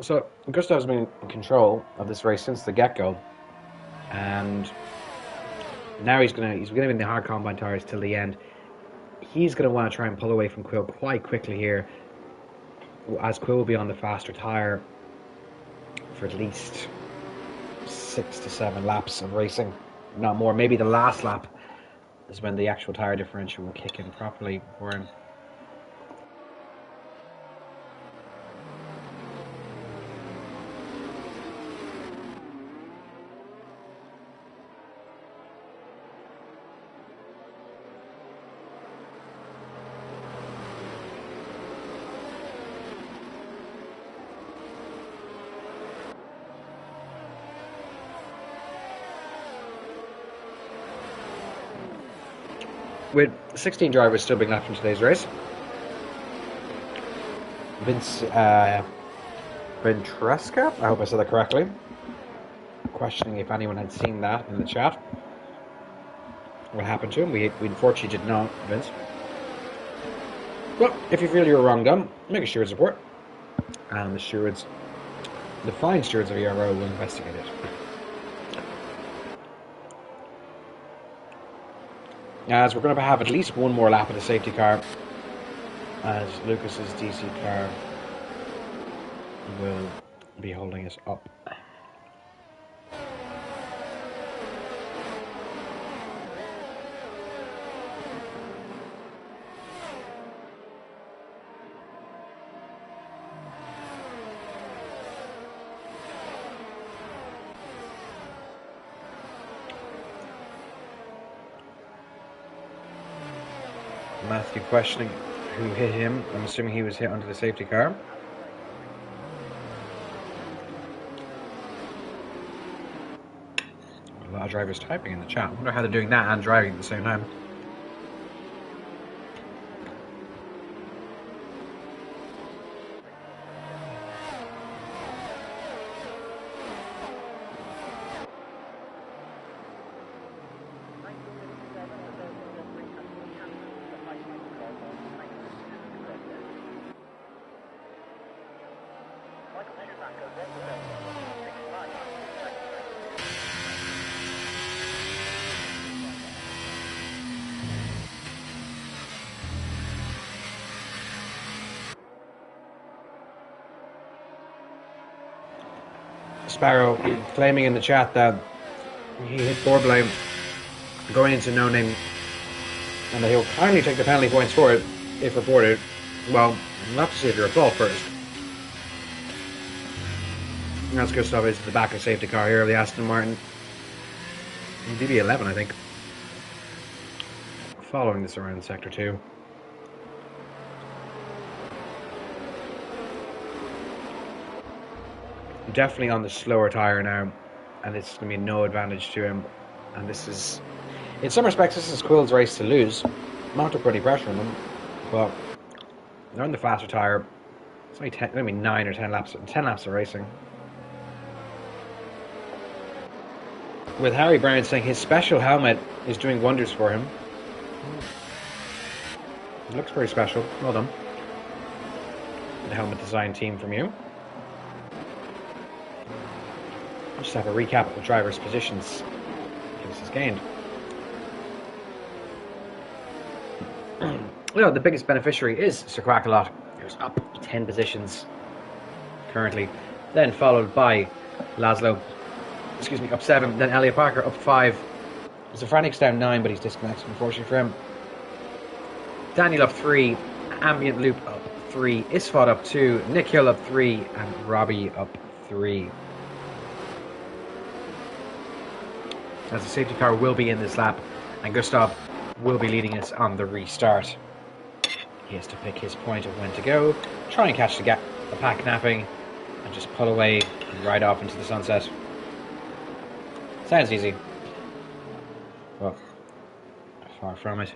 So Gustav's been in control of this race since the get-go. And Now he's gonna be in the hard combine tires till the end. He's gonna want to try and pull away from Quill quite quickly here, as Quill will be on the faster tire for at least 6 to 7 laps of racing, not more. Maybe the last lap is when the actual tire differential will kick in properly for him. With 16 drivers still being left in today's race, Ventresca, I hope I said that correctly, questioning if anyone had seen that in the chat. What happened to him? We unfortunately did not, Vince. Well, if you feel you were wrong done, make a steward's report, and the fine stewards of ERO will investigate it. As we're going to have at least one more lap of the safety car, as Lucas's DC car will be holding us up. Matthew questioning who hit him. I'm assuming he was hit under the safety car. A lot of drivers typing in the chat. I wonder how they're doing that and driving at the same time. Sparrow claiming in the chat that he hit Borblame going into no name and that he'll kindly take the penalty points for it if reported. Well, we'll have to see if you're at fault first. That's good stuff. It's the back of the safety car here of the Aston Martin. DB11, I think. Following this around Sector 2. Definitely on the slower tyre now, and it's going to be no advantage to him. And this is, in some respects, this is Quill's race to lose. Not to put any pressure on them, but they're on the faster tyre. It's only 9 or 10 laps of racing. With Harry Brown saying his special helmet is doing wonders for him. It looks pretty special. Well done. The helmet design team from you. Just have a recap of the driver's positions Lucas has gained. The biggest beneficiary is Sir Quackalot, who's up 10 positions currently. Then followed by Laszlo, up 7. Then Elliot Parker up 5. Zafranic's down 9, but he's disconnected, unfortunately for him. Daniel up 3. Ambient Loop up 3. Isfot up 2. Nick Hill up 3. And Robbie up 3. As the safety car will be in this lap, and Gustav will be leading us on the restart. He has to pick his point of when to go, try and catch the pack napping, and just pull away and ride off into the sunset. Sounds easy, but far from it.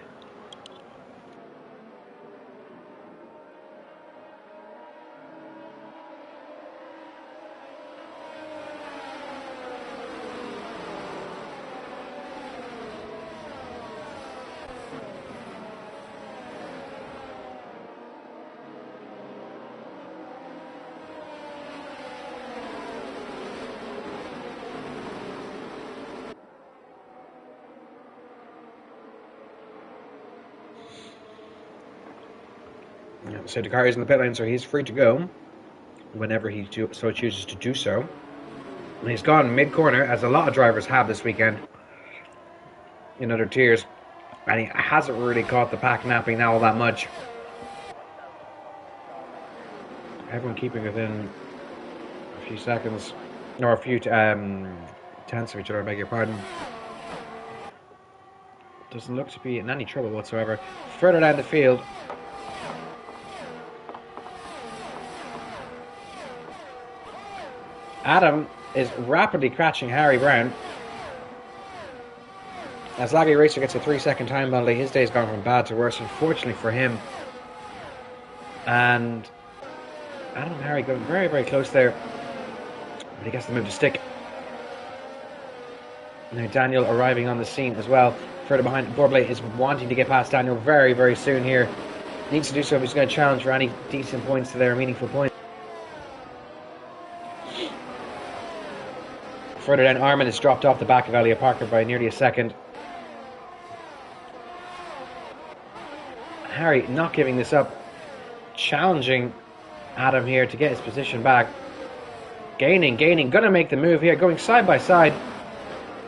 So the car is in the pit lane, so he's free to go whenever he so chooses to do so. And he's gone mid-corner, as a lot of drivers have this weekend in other tiers. And he hasn't really caught the pack napping now all that much. Everyone keeping within a few seconds, or a few tenths of each other, I beg your pardon. Doesn't look to be in any trouble whatsoever. Further down the field, Adam is rapidly catching Harry Brown. As Laggy Racer gets a 3-second time penalty, his day's gone from bad to worse, unfortunately for him. And Adam and Harry going very, very close there. But he gets the move to stick. Now Daniel arriving on the scene as well. Further behind, Borbley is wanting to get past Daniel very, very soon here. Needs to do so if he's going to challenge for any decent points to their meaningful points. Further down, Armin is dropped off the back of Elliot Parker by nearly a second. Harry not giving this up. Challenging Adam here to get his position back. Gaining. Gonna make the move here. Going side by side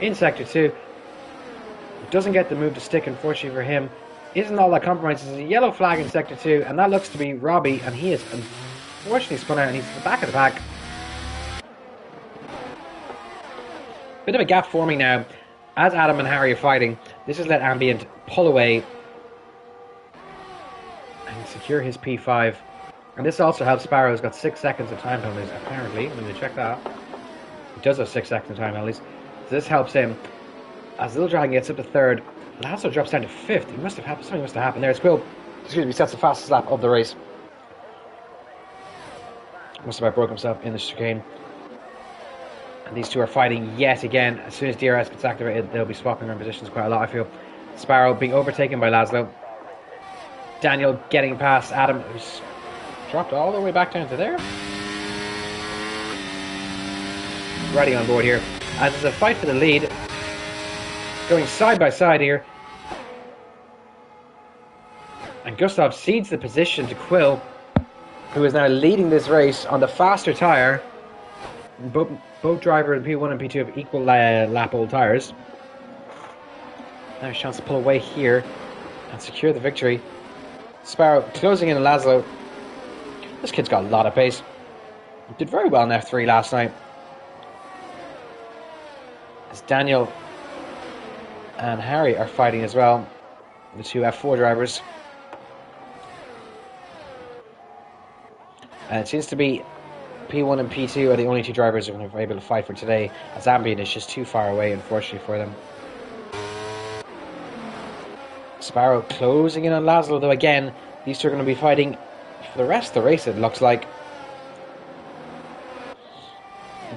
in Sector 2. Doesn't get the move to stick, unfortunately for him. Isn't all that compromised. There's a yellow flag in Sector 2, and that looks to be Robbie, and he is unfortunately spun out, and he's at the back of the pack. Bit of a gap forming now as Adam and Harry are fighting. This has let Ambient pull away and secure his P5. And this also helps Sparrow, who's got 6 seconds of time penalties, apparently. Let me check that. He does have 6 seconds of time penalties. So this helps him. As Little Dragon gets up to 3rd, Lasso drops down to 5th. Something must have happened there. Quill, sets the fastest lap of the race. Must have broke himself in the chicane. And these two are fighting yet again. As soon as DRS gets activated, they'll be swapping around positions quite a lot, I feel. Sparrow being overtaken by Laszlo. Daniel getting past Adam, who's dropped all the way back down to there. Riding on board here. As there's a fight for the lead. Going side by side here. And Gustav cedes the position to Quill, who is now leading this race on the faster tyre. Both driver in P1 and P2 have equal lap old tyres. Now a chance to pull away here and secure the victory. Sparrow closing in on Laszlo. This kid's got a lot of pace. Did very well in F3 last night. As Daniel and Harry are fighting as well. The two F4 drivers. And it seems to be P1 and P2 are the only two drivers who are able to fight for today, as Ambient is just too far away, unfortunately, for them. Sparrow closing in on Laszlo, though again, these two are going to be fighting for the rest of the race, it looks like.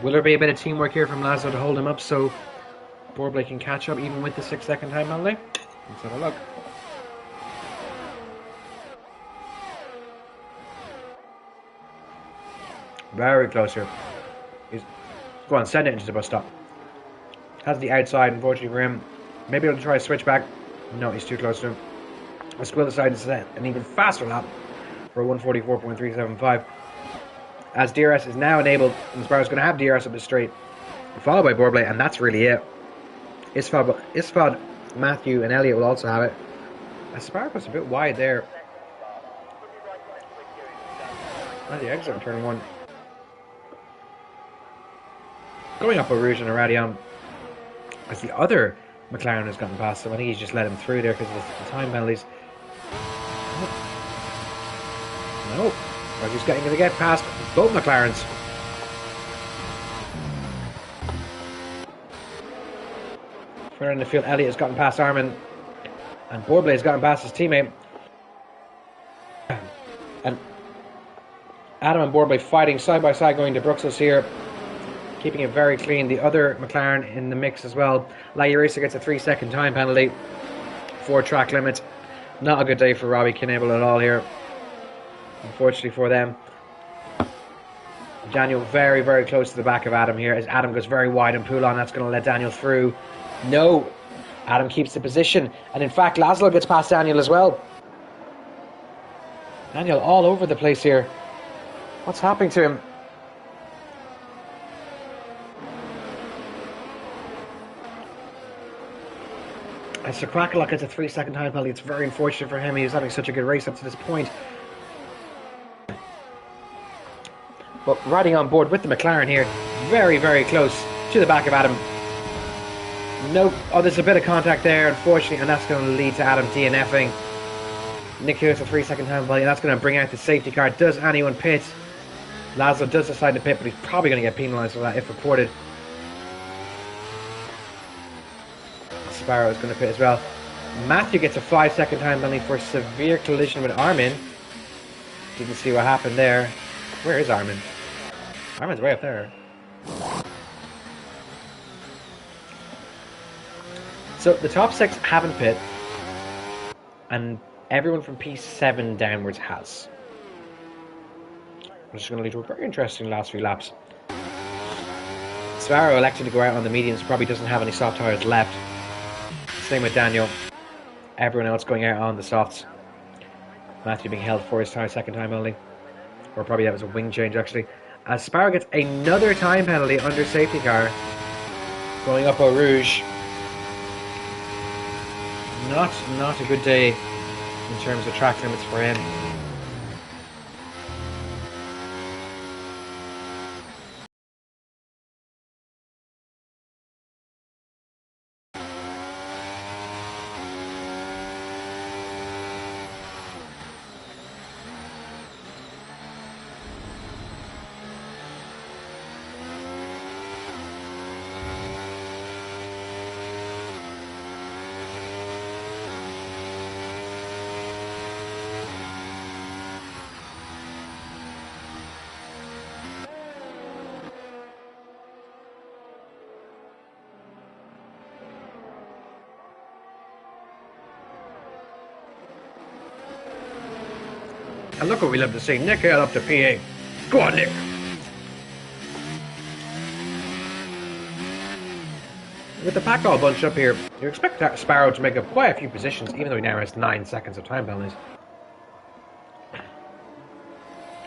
Will there be a bit of teamwork here from Laszlo to hold him up so Borbley can catch up even with the 6-second time penalty? Let's have a look. Very close here. Go on, send it into the bus stop. Has the outside, unfortunately for him. Maybe he'll try a switch back. No, he's too close to him. Let's go decide to set an even faster lap for 144.375. As DRS is now enabled, and Sparrow's going to have DRS up the straight, followed by Borbley, and that's really it. Isfad, Matthew, and Elliot will also have it. As Sparrow goes a bit wide there. At the exit in turn 1. Going up Eau Rouge and Aradion, as the other McLaren has gotten past him. I think he's just let him through there because of the time penalties. No. Or he's going to get past both McLarens. Further in the field, Elliot has gotten past Armin. And Borbley has gotten past his teammate. And Adam and Borbley fighting side by side going to Bruxelles here. Keeping it very clean. The other McLaren in the mix as well. Laggy Racer gets a 3-second time penalty for track limits. Not a good day for Robbie Knable at all here, unfortunately for them. Daniel very, very close to the back of Adam here as Adam goes very wide and Poulon. That's going to let Daniel through. No. Adam keeps the position. And in fact, Laszlo gets past Daniel as well. Daniel all over the place here. What's happening to him? As Sir Cracklock gets a 3-second time penalty, it's very unfortunate for him. He was having such a good race up to this point. But riding on board with the McLaren here, very, very close to the back of Adam. No, oh, there's a bit of contact there, unfortunately, and that's going to lead to Adam DNFing. Nick Hewitt's a 3-second time penalty, and that's going to bring out the safety car. Does anyone pit? Laszlo does decide to pit, but he's probably going to get penalised for that if reported. Sparrow is going to pit as well. Matthew gets a 5-second time penalty for severe collision with Armin. Didn't see what happened there. Where is Armin? Armin's way up there. So the top 6 haven't pit, and everyone from P7 downwards has. Which is going to lead to a very interesting last few laps. Sparrow elected to go out on the mediums, probably doesn't have any soft tyres left. Same with Daniel. Everyone else going out on the softs. Matthew being held for his second time penalty. Or probably that was a wing change actually. As Sparrow gets another time penalty under safety car. Going up Eau Rouge. Not a good day in terms of track limits for him. And look what we love to see. Nick Hale up to PA. Go on, Nick. With the pack all bunched up here, you expect that Sparrow to make up quite a few positions, even though he now has 9 seconds of time penalties.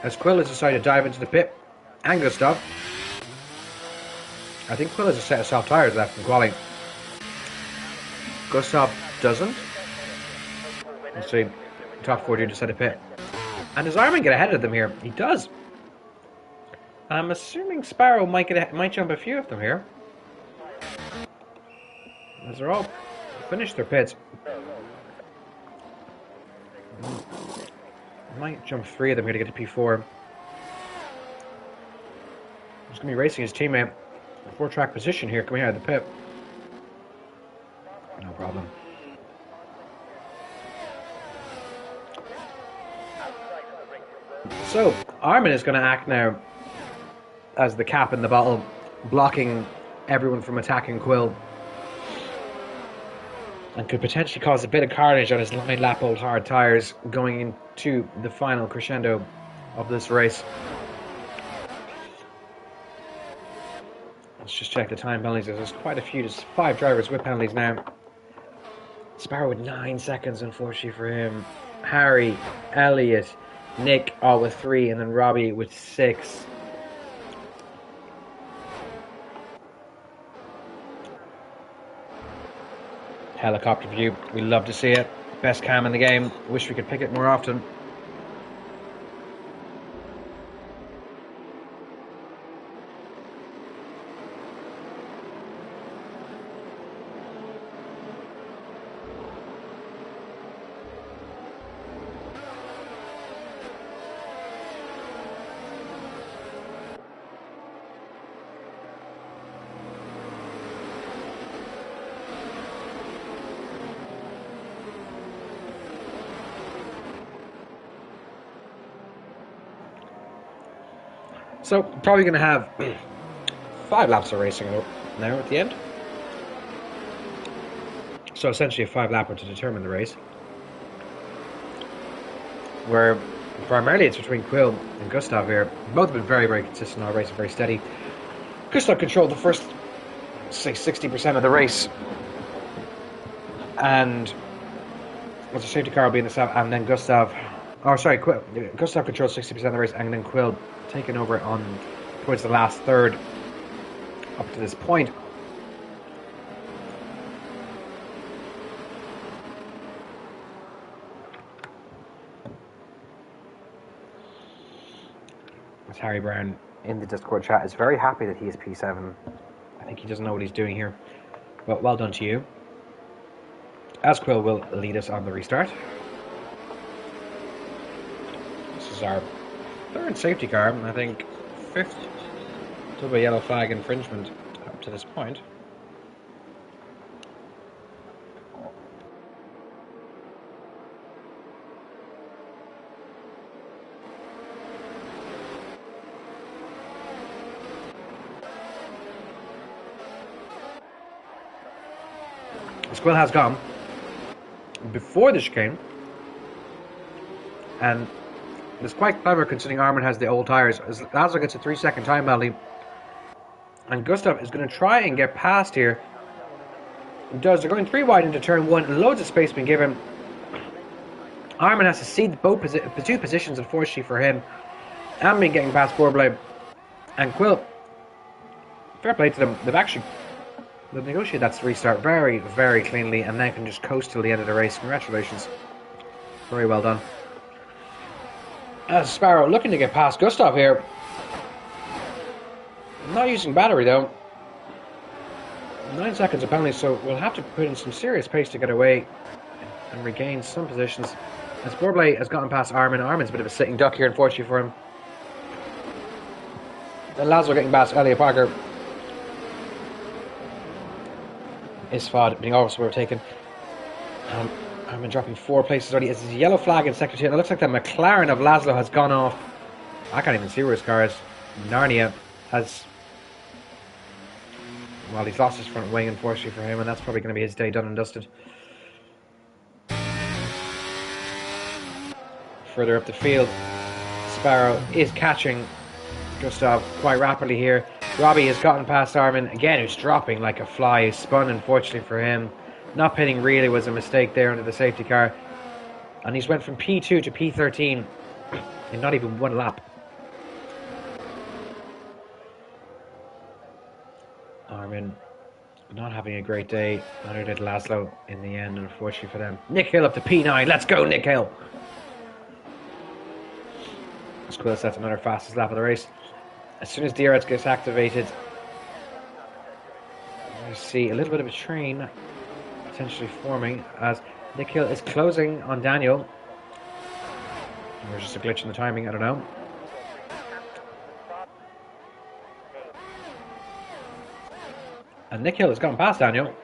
As Quill has decided to dive into the pit, and Gustav. I think Quill has a set of soft tyres left in quali. Gustav doesn't. Let's see. Top 4 do decide to pit. And does Armin get ahead of them here? He does. I'm assuming Sparrow might jump a few of them here. As they're all finished their pits. Might jump 3 of them here to get to P4. He's going to be racing his teammate. 4-track position here coming out of the pit. No problem. So, Armin is going to act now as the cap in the bottle, blocking everyone from attacking Quill. And could potentially cause a bit of carnage on his 9-lap-old hard tyres going into the final crescendo of this race. Let's just check the time penalties. There's quite a few. There's 5 drivers with penalties now. Sparrow with 9 seconds, unfortunately for him. Harry, Elliot, Nick all with 3, and then Robbie with 6. Helicopter view, we love to see it. Best cam in the game. Wish we could pick it more often. So, probably going to have 5 laps of racing now at the end. So, essentially a 5-lapper to determine the race. Where primarily it's between Quill and Gustav here. Both have been very, very consistent all race, very steady. Gustav controlled the first, say, 60% of the race. And with the safety car will be in the south, and then Gustav Oh, sorry, Quill. Gustav controls 60% of the race, and then Quill taking over on towards the last third up to this point. As Harry Brown in the Discord chat is very happy that he is P7. I think he doesn't know what he's doing here. But well done to you. As Quill will lead us on the restart. This is our third safety car, I think fifth double yellow flag infringement up to this point. Quill has gone before the chicane, and it's quite clever considering Armin has the old tyres. As Laszlo gets a 3-second time penalty, and Gustav is going to try and get past here. He does. They're going 3 wide into turn 1, loads of space being given. Armin has to cede both the two positions, unfortunately for him, and been getting past Borblay and Quill. Fair play to them. They've negotiated that restart very, very cleanly, and now can just coast till the end of the race. Congratulations. Very well done. As Sparrow looking to get past Gustav here. Not using battery though. 9 seconds of penalty, so we'll have to put in some serious pace to get away and regain some positions. As Borblay has gotten past Armin. Armin's a bit of a sitting duck here, unfortunately for him. And Laszlo getting past Elliot Parker. Isfad being also overtaken. Armin dropping 4 places already. It's a yellow flag in sector 2. And it looks like the McLaren of Laszlo has gone off. I can't even see where his car is. Narnia has... Well, he's lost his front wing, unfortunately for him, and that's probably going to be his day done and dusted. Further up the field, Sparrow is catching Gustav quite rapidly here. Robbie has gotten past Armin, again, who's dropping like a fly. He's spun, unfortunately for him. Not pitting really was a mistake there under the safety car. And he's went from P2 to P13 in not even 1 lap. Armin not having a great day. Neither did Laszlo in the end, unfortunately for them. Nick Hill up to P9. Let's go, Nick Hill! As Quill sets another fastest lap of the race. As soon as DRS gets activated, we see a little bit of a train potentially forming as Nick Hill is closing on Daniel. There's just a glitch in the timing, I don't know. And Nick Hill has gone past Daniel.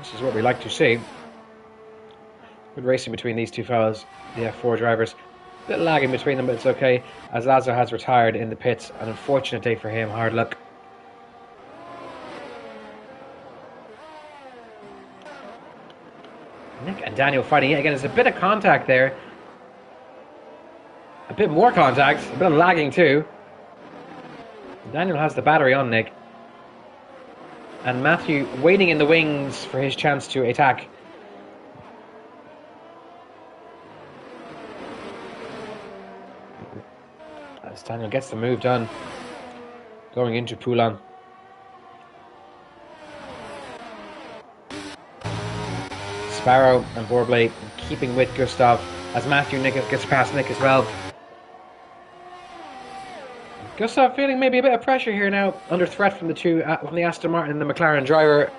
This is what we like to see. Good racing between these two fellas, the F4 drivers. A bit lagging between them, but it's okay, as Laszlo has retired in the pits. An unfortunate day for him, hard luck. Nick and Daniel fighting yet again. There's a bit of contact there. A bit more contact, a bit of lagging too. Daniel has the battery on Nick. And Matthew waiting in the wings for his chance to attack. As Daniel gets the move done, going into Poulon. Sparrow and Borblay keeping with Gustav as Matthew gets past Nick as well. Gustav feeling maybe a bit of pressure here now, under threat from the Aston Martin and the McLaren driver.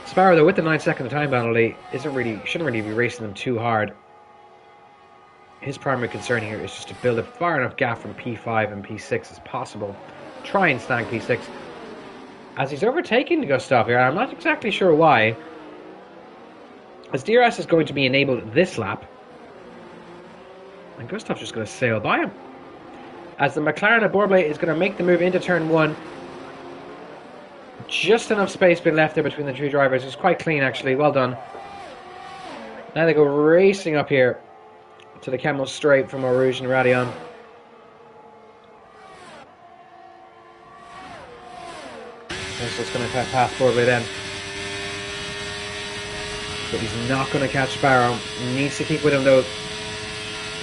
Sparrow, though, with the 9-second time penalty, shouldn't really be racing them too hard. His primary concern here is just to build a far enough gap from P5 and P6 as possible. Try and snag P6. As he's overtaking Gustav here, I'm not exactly sure why. As DRS is going to be enabled this lap. And Gustav's just going to sail by him. As the McLaren of Borblay is going to make the move into turn 1. Just enough space being left there between the two drivers. It's quite clean, actually. Well done. Now they go racing up here to the Camel Straight from Eau Rouge and Radion. Russell's going to pass Borblay then. but he's not going to catch Sparrow. He needs to keep with him though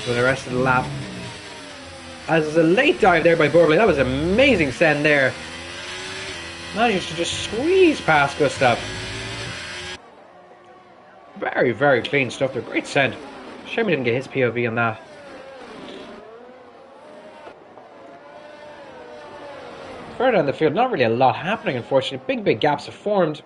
for the rest of the lap. As a late dive there by Borbley, that was an amazing send there. Managed to just squeeze past Gustav. Very, very clean stuff there. Great send. Shame he didn't get his POV on that. Further down the field, not really a lot happening, unfortunately. Big gaps have formed.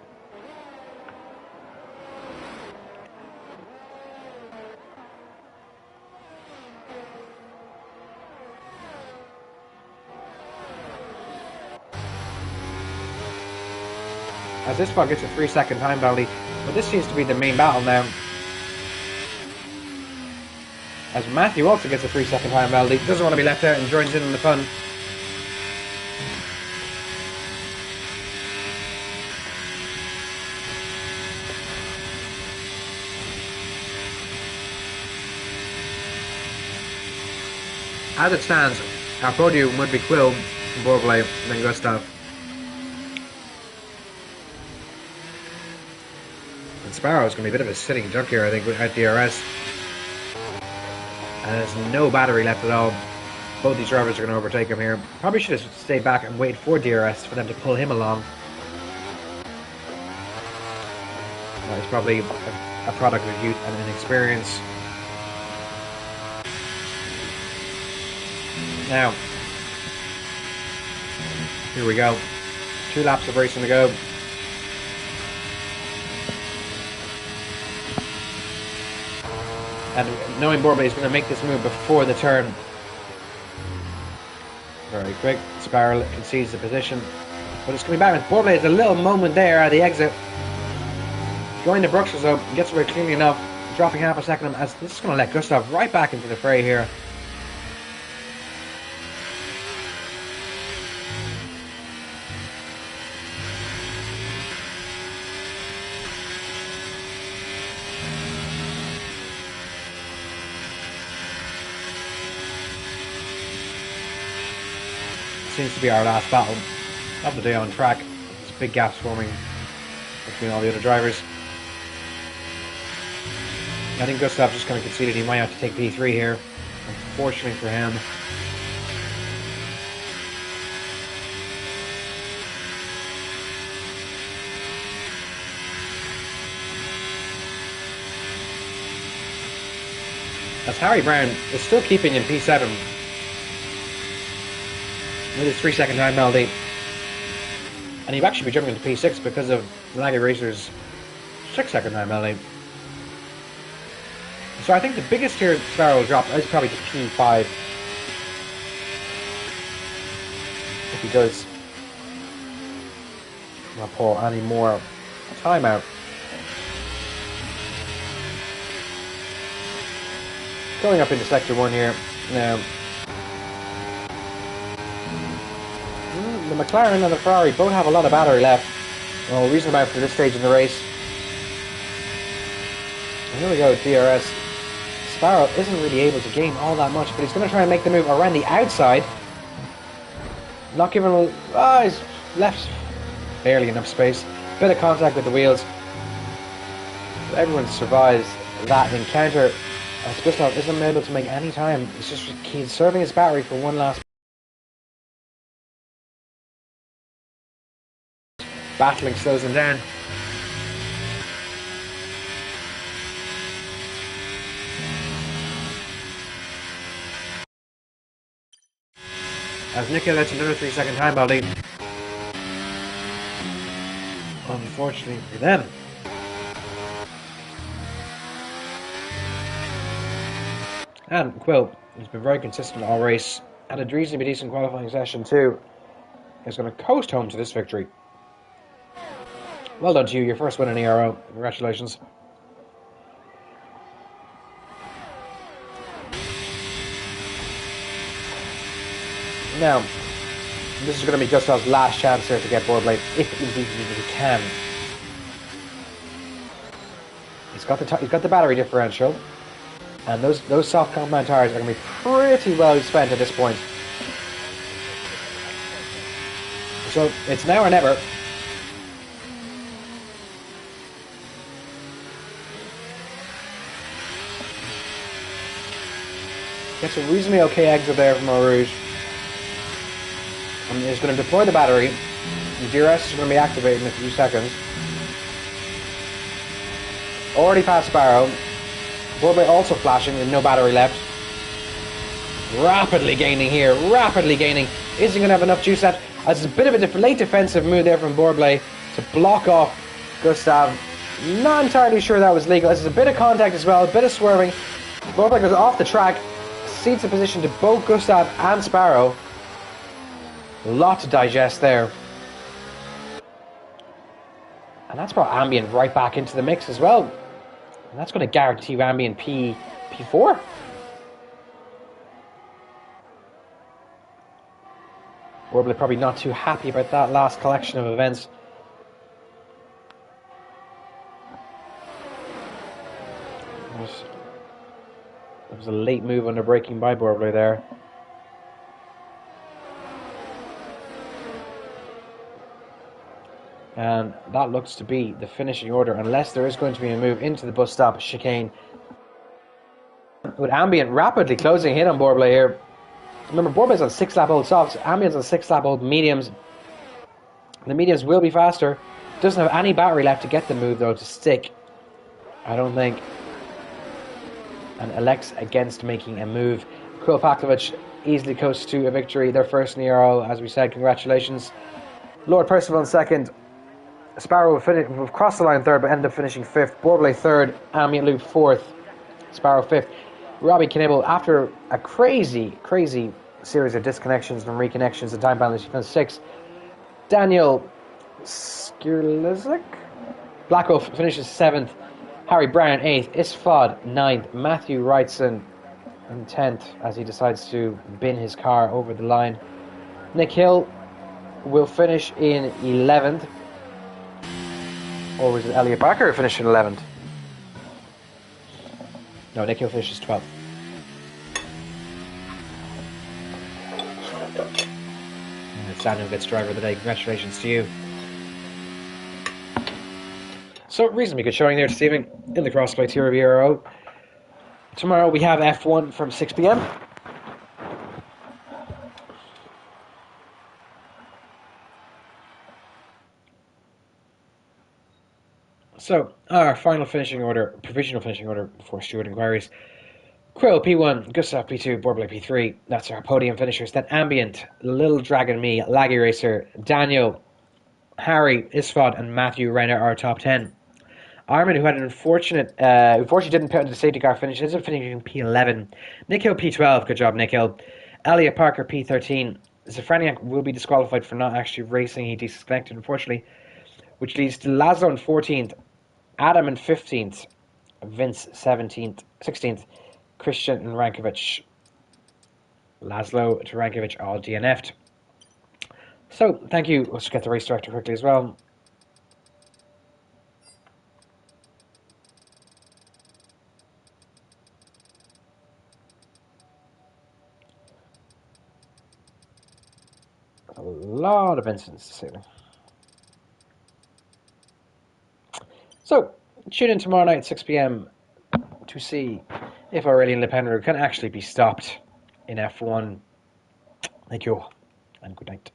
As this one gets a 3-second time penalty, but this seems to be the main battle now. As Matthew also gets a 3-second time penalty, doesn't want to be left out and joins in on the fun. As it stands, our podium would be Quill, Borbley, and then Gustav. And Sparrow is going to be a bit of a sitting duck here, I think, without DRS. And there's no battery left at all. Both these drivers are going to overtake him here. Probably should have stayed back and waited for DRS for them to pull him along. Well, he's probably a product of youth and inexperience. Now, here we go. 2 laps of racing to go. And knowing Borbley is going to make this move before the turn. Very quick. Sparrow concedes the position. But it's coming back with Borbley. There's a little moment there at the exit. Going to Brooks though, gets away cleanly enough. Dropping half a second as this is going to let Gustav right back into the fray here. Seems to be our last battle of the day on track. There's big gaps forming between all the other drivers. I think Gustav just kind of conceded he might have to take P3 here, unfortunately for him. As Harry Brown is still keeping in P7 with his 3-second time penalty, and he'd actually be jumping into P6 because of Laggy Racer's 6-second time penalty. So I think the biggest here Sparrow will drop is probably to P5 if he does not pull any more time out. Going up into sector 1 here now. The McLaren and the Ferrari both have a lot of battery left. Well, reasonable amount for this stage in the race. And here we go, DRS. Sparrow isn't really able to gain all that much, but he's going to try and make the move around the outside. Not giving he's left barely enough space. Bit of contact with the wheels. But everyone survives that encounter. As Gustav isn't able to make any time. He's serving his battery for one last battling slows him down. As Nico lets another 3-second time penalty. Unfortunately for them. And Quill has been very consistent all race. Had a reasonably decent qualifying session too. He's going to coast home to this victory. Well done to you, your first win in ERO. Congratulations. Now, this is going to be Gustav's last chance here to get Borbley, if indeed he can. He's got the battery differential, and those soft compound tires are going to be pretty well spent at this point. So it's now or never. Gets a reasonably okay exit there from Eau Rouge. And is going to deploy the battery. The DRS is going to be activated in a few seconds. Already past Sparrow. Burbay also flashing with no battery left. Rapidly gaining here. Rapidly gaining. Isn't going to have enough juice left. As a bit of a late defensive move there from Burbay to block off Gustav. Not entirely sure that was legal. This is a bit of contact as well. A bit of swerving. Burbay goes off the track. Cedes the position to both Gustav and Sparrow. A lot to digest there. And that's brought Ambient right back into the mix as well. And that's going to guarantee Ambient P4. Burbay probably not too happy about that last collection of events. There was a late move under braking by Burbay there. And that looks to be the finishing order, unless there is going to be a move into the bus stop chicane. With Ambient rapidly closing in on Burbay here. Remember, Burbay's on 6-lap-old softs, Ambient's on 6-lap-old mediums. The mediums will be faster. Doesn't have any battery left to get the move, though, to stick. I don't think. And elects against making a move. Krill Paklovic easily coasts to a victory. Their first in the Euro, as we said. Congratulations. Lord Percival in second. Sparrow will cross the line third, but ended up finishing fifth. Burbay third. Ambient Loop fourth. Sparrow fifth. Robbie Knibble, after a crazy series of disconnections and reconnections and time penalties, finished sixth. Daniel Skirlizik, Black Wolf finishes seventh. Harry Brown eighth. Isfad ninth. Matthew Wrightson in 10th as he decides to bin his car over the line. Nick Hill will finish in 11th. Or was it Elliot Barker who finished in 11th? No, Nick Hill finishes 12th. And it's Daniel gets driver of the day. Congratulations to you. So, reasonably good showing there this evening in the Crossplay Tour of Euro. Tomorrow we have F1 from 6 p.m. So, our final finishing order, provisional finishing order before steward inquiries. Krill P1, Gustav P2, Burbay P3. That's our podium finishers. Then Ambient, Little Dragon Me, Laggy Racer, Daniel, Harry, Isfad, and Matthew Renner are top 10. Armin, who had an unfortunately didn't put into the safety car finish, ends up finishing P11. Nick Hill P12, good job Nick Hill. Elliot Parker P13. Zafraniak will be disqualified for not actually racing. He disconnected, unfortunately, which leads to Laszlo in 14th. Adam in 15th, Vince 17th, 16th, Christian and Rankovic. Laszlo to Rankovic all DNF'd. So, thank you. Let's get the race director quickly as well. A lot of incidents to say there. So, tune in tomorrow night at 6 p.m. to see if Aurelian Lependre can actually be stopped in F1. Thank you, and good night.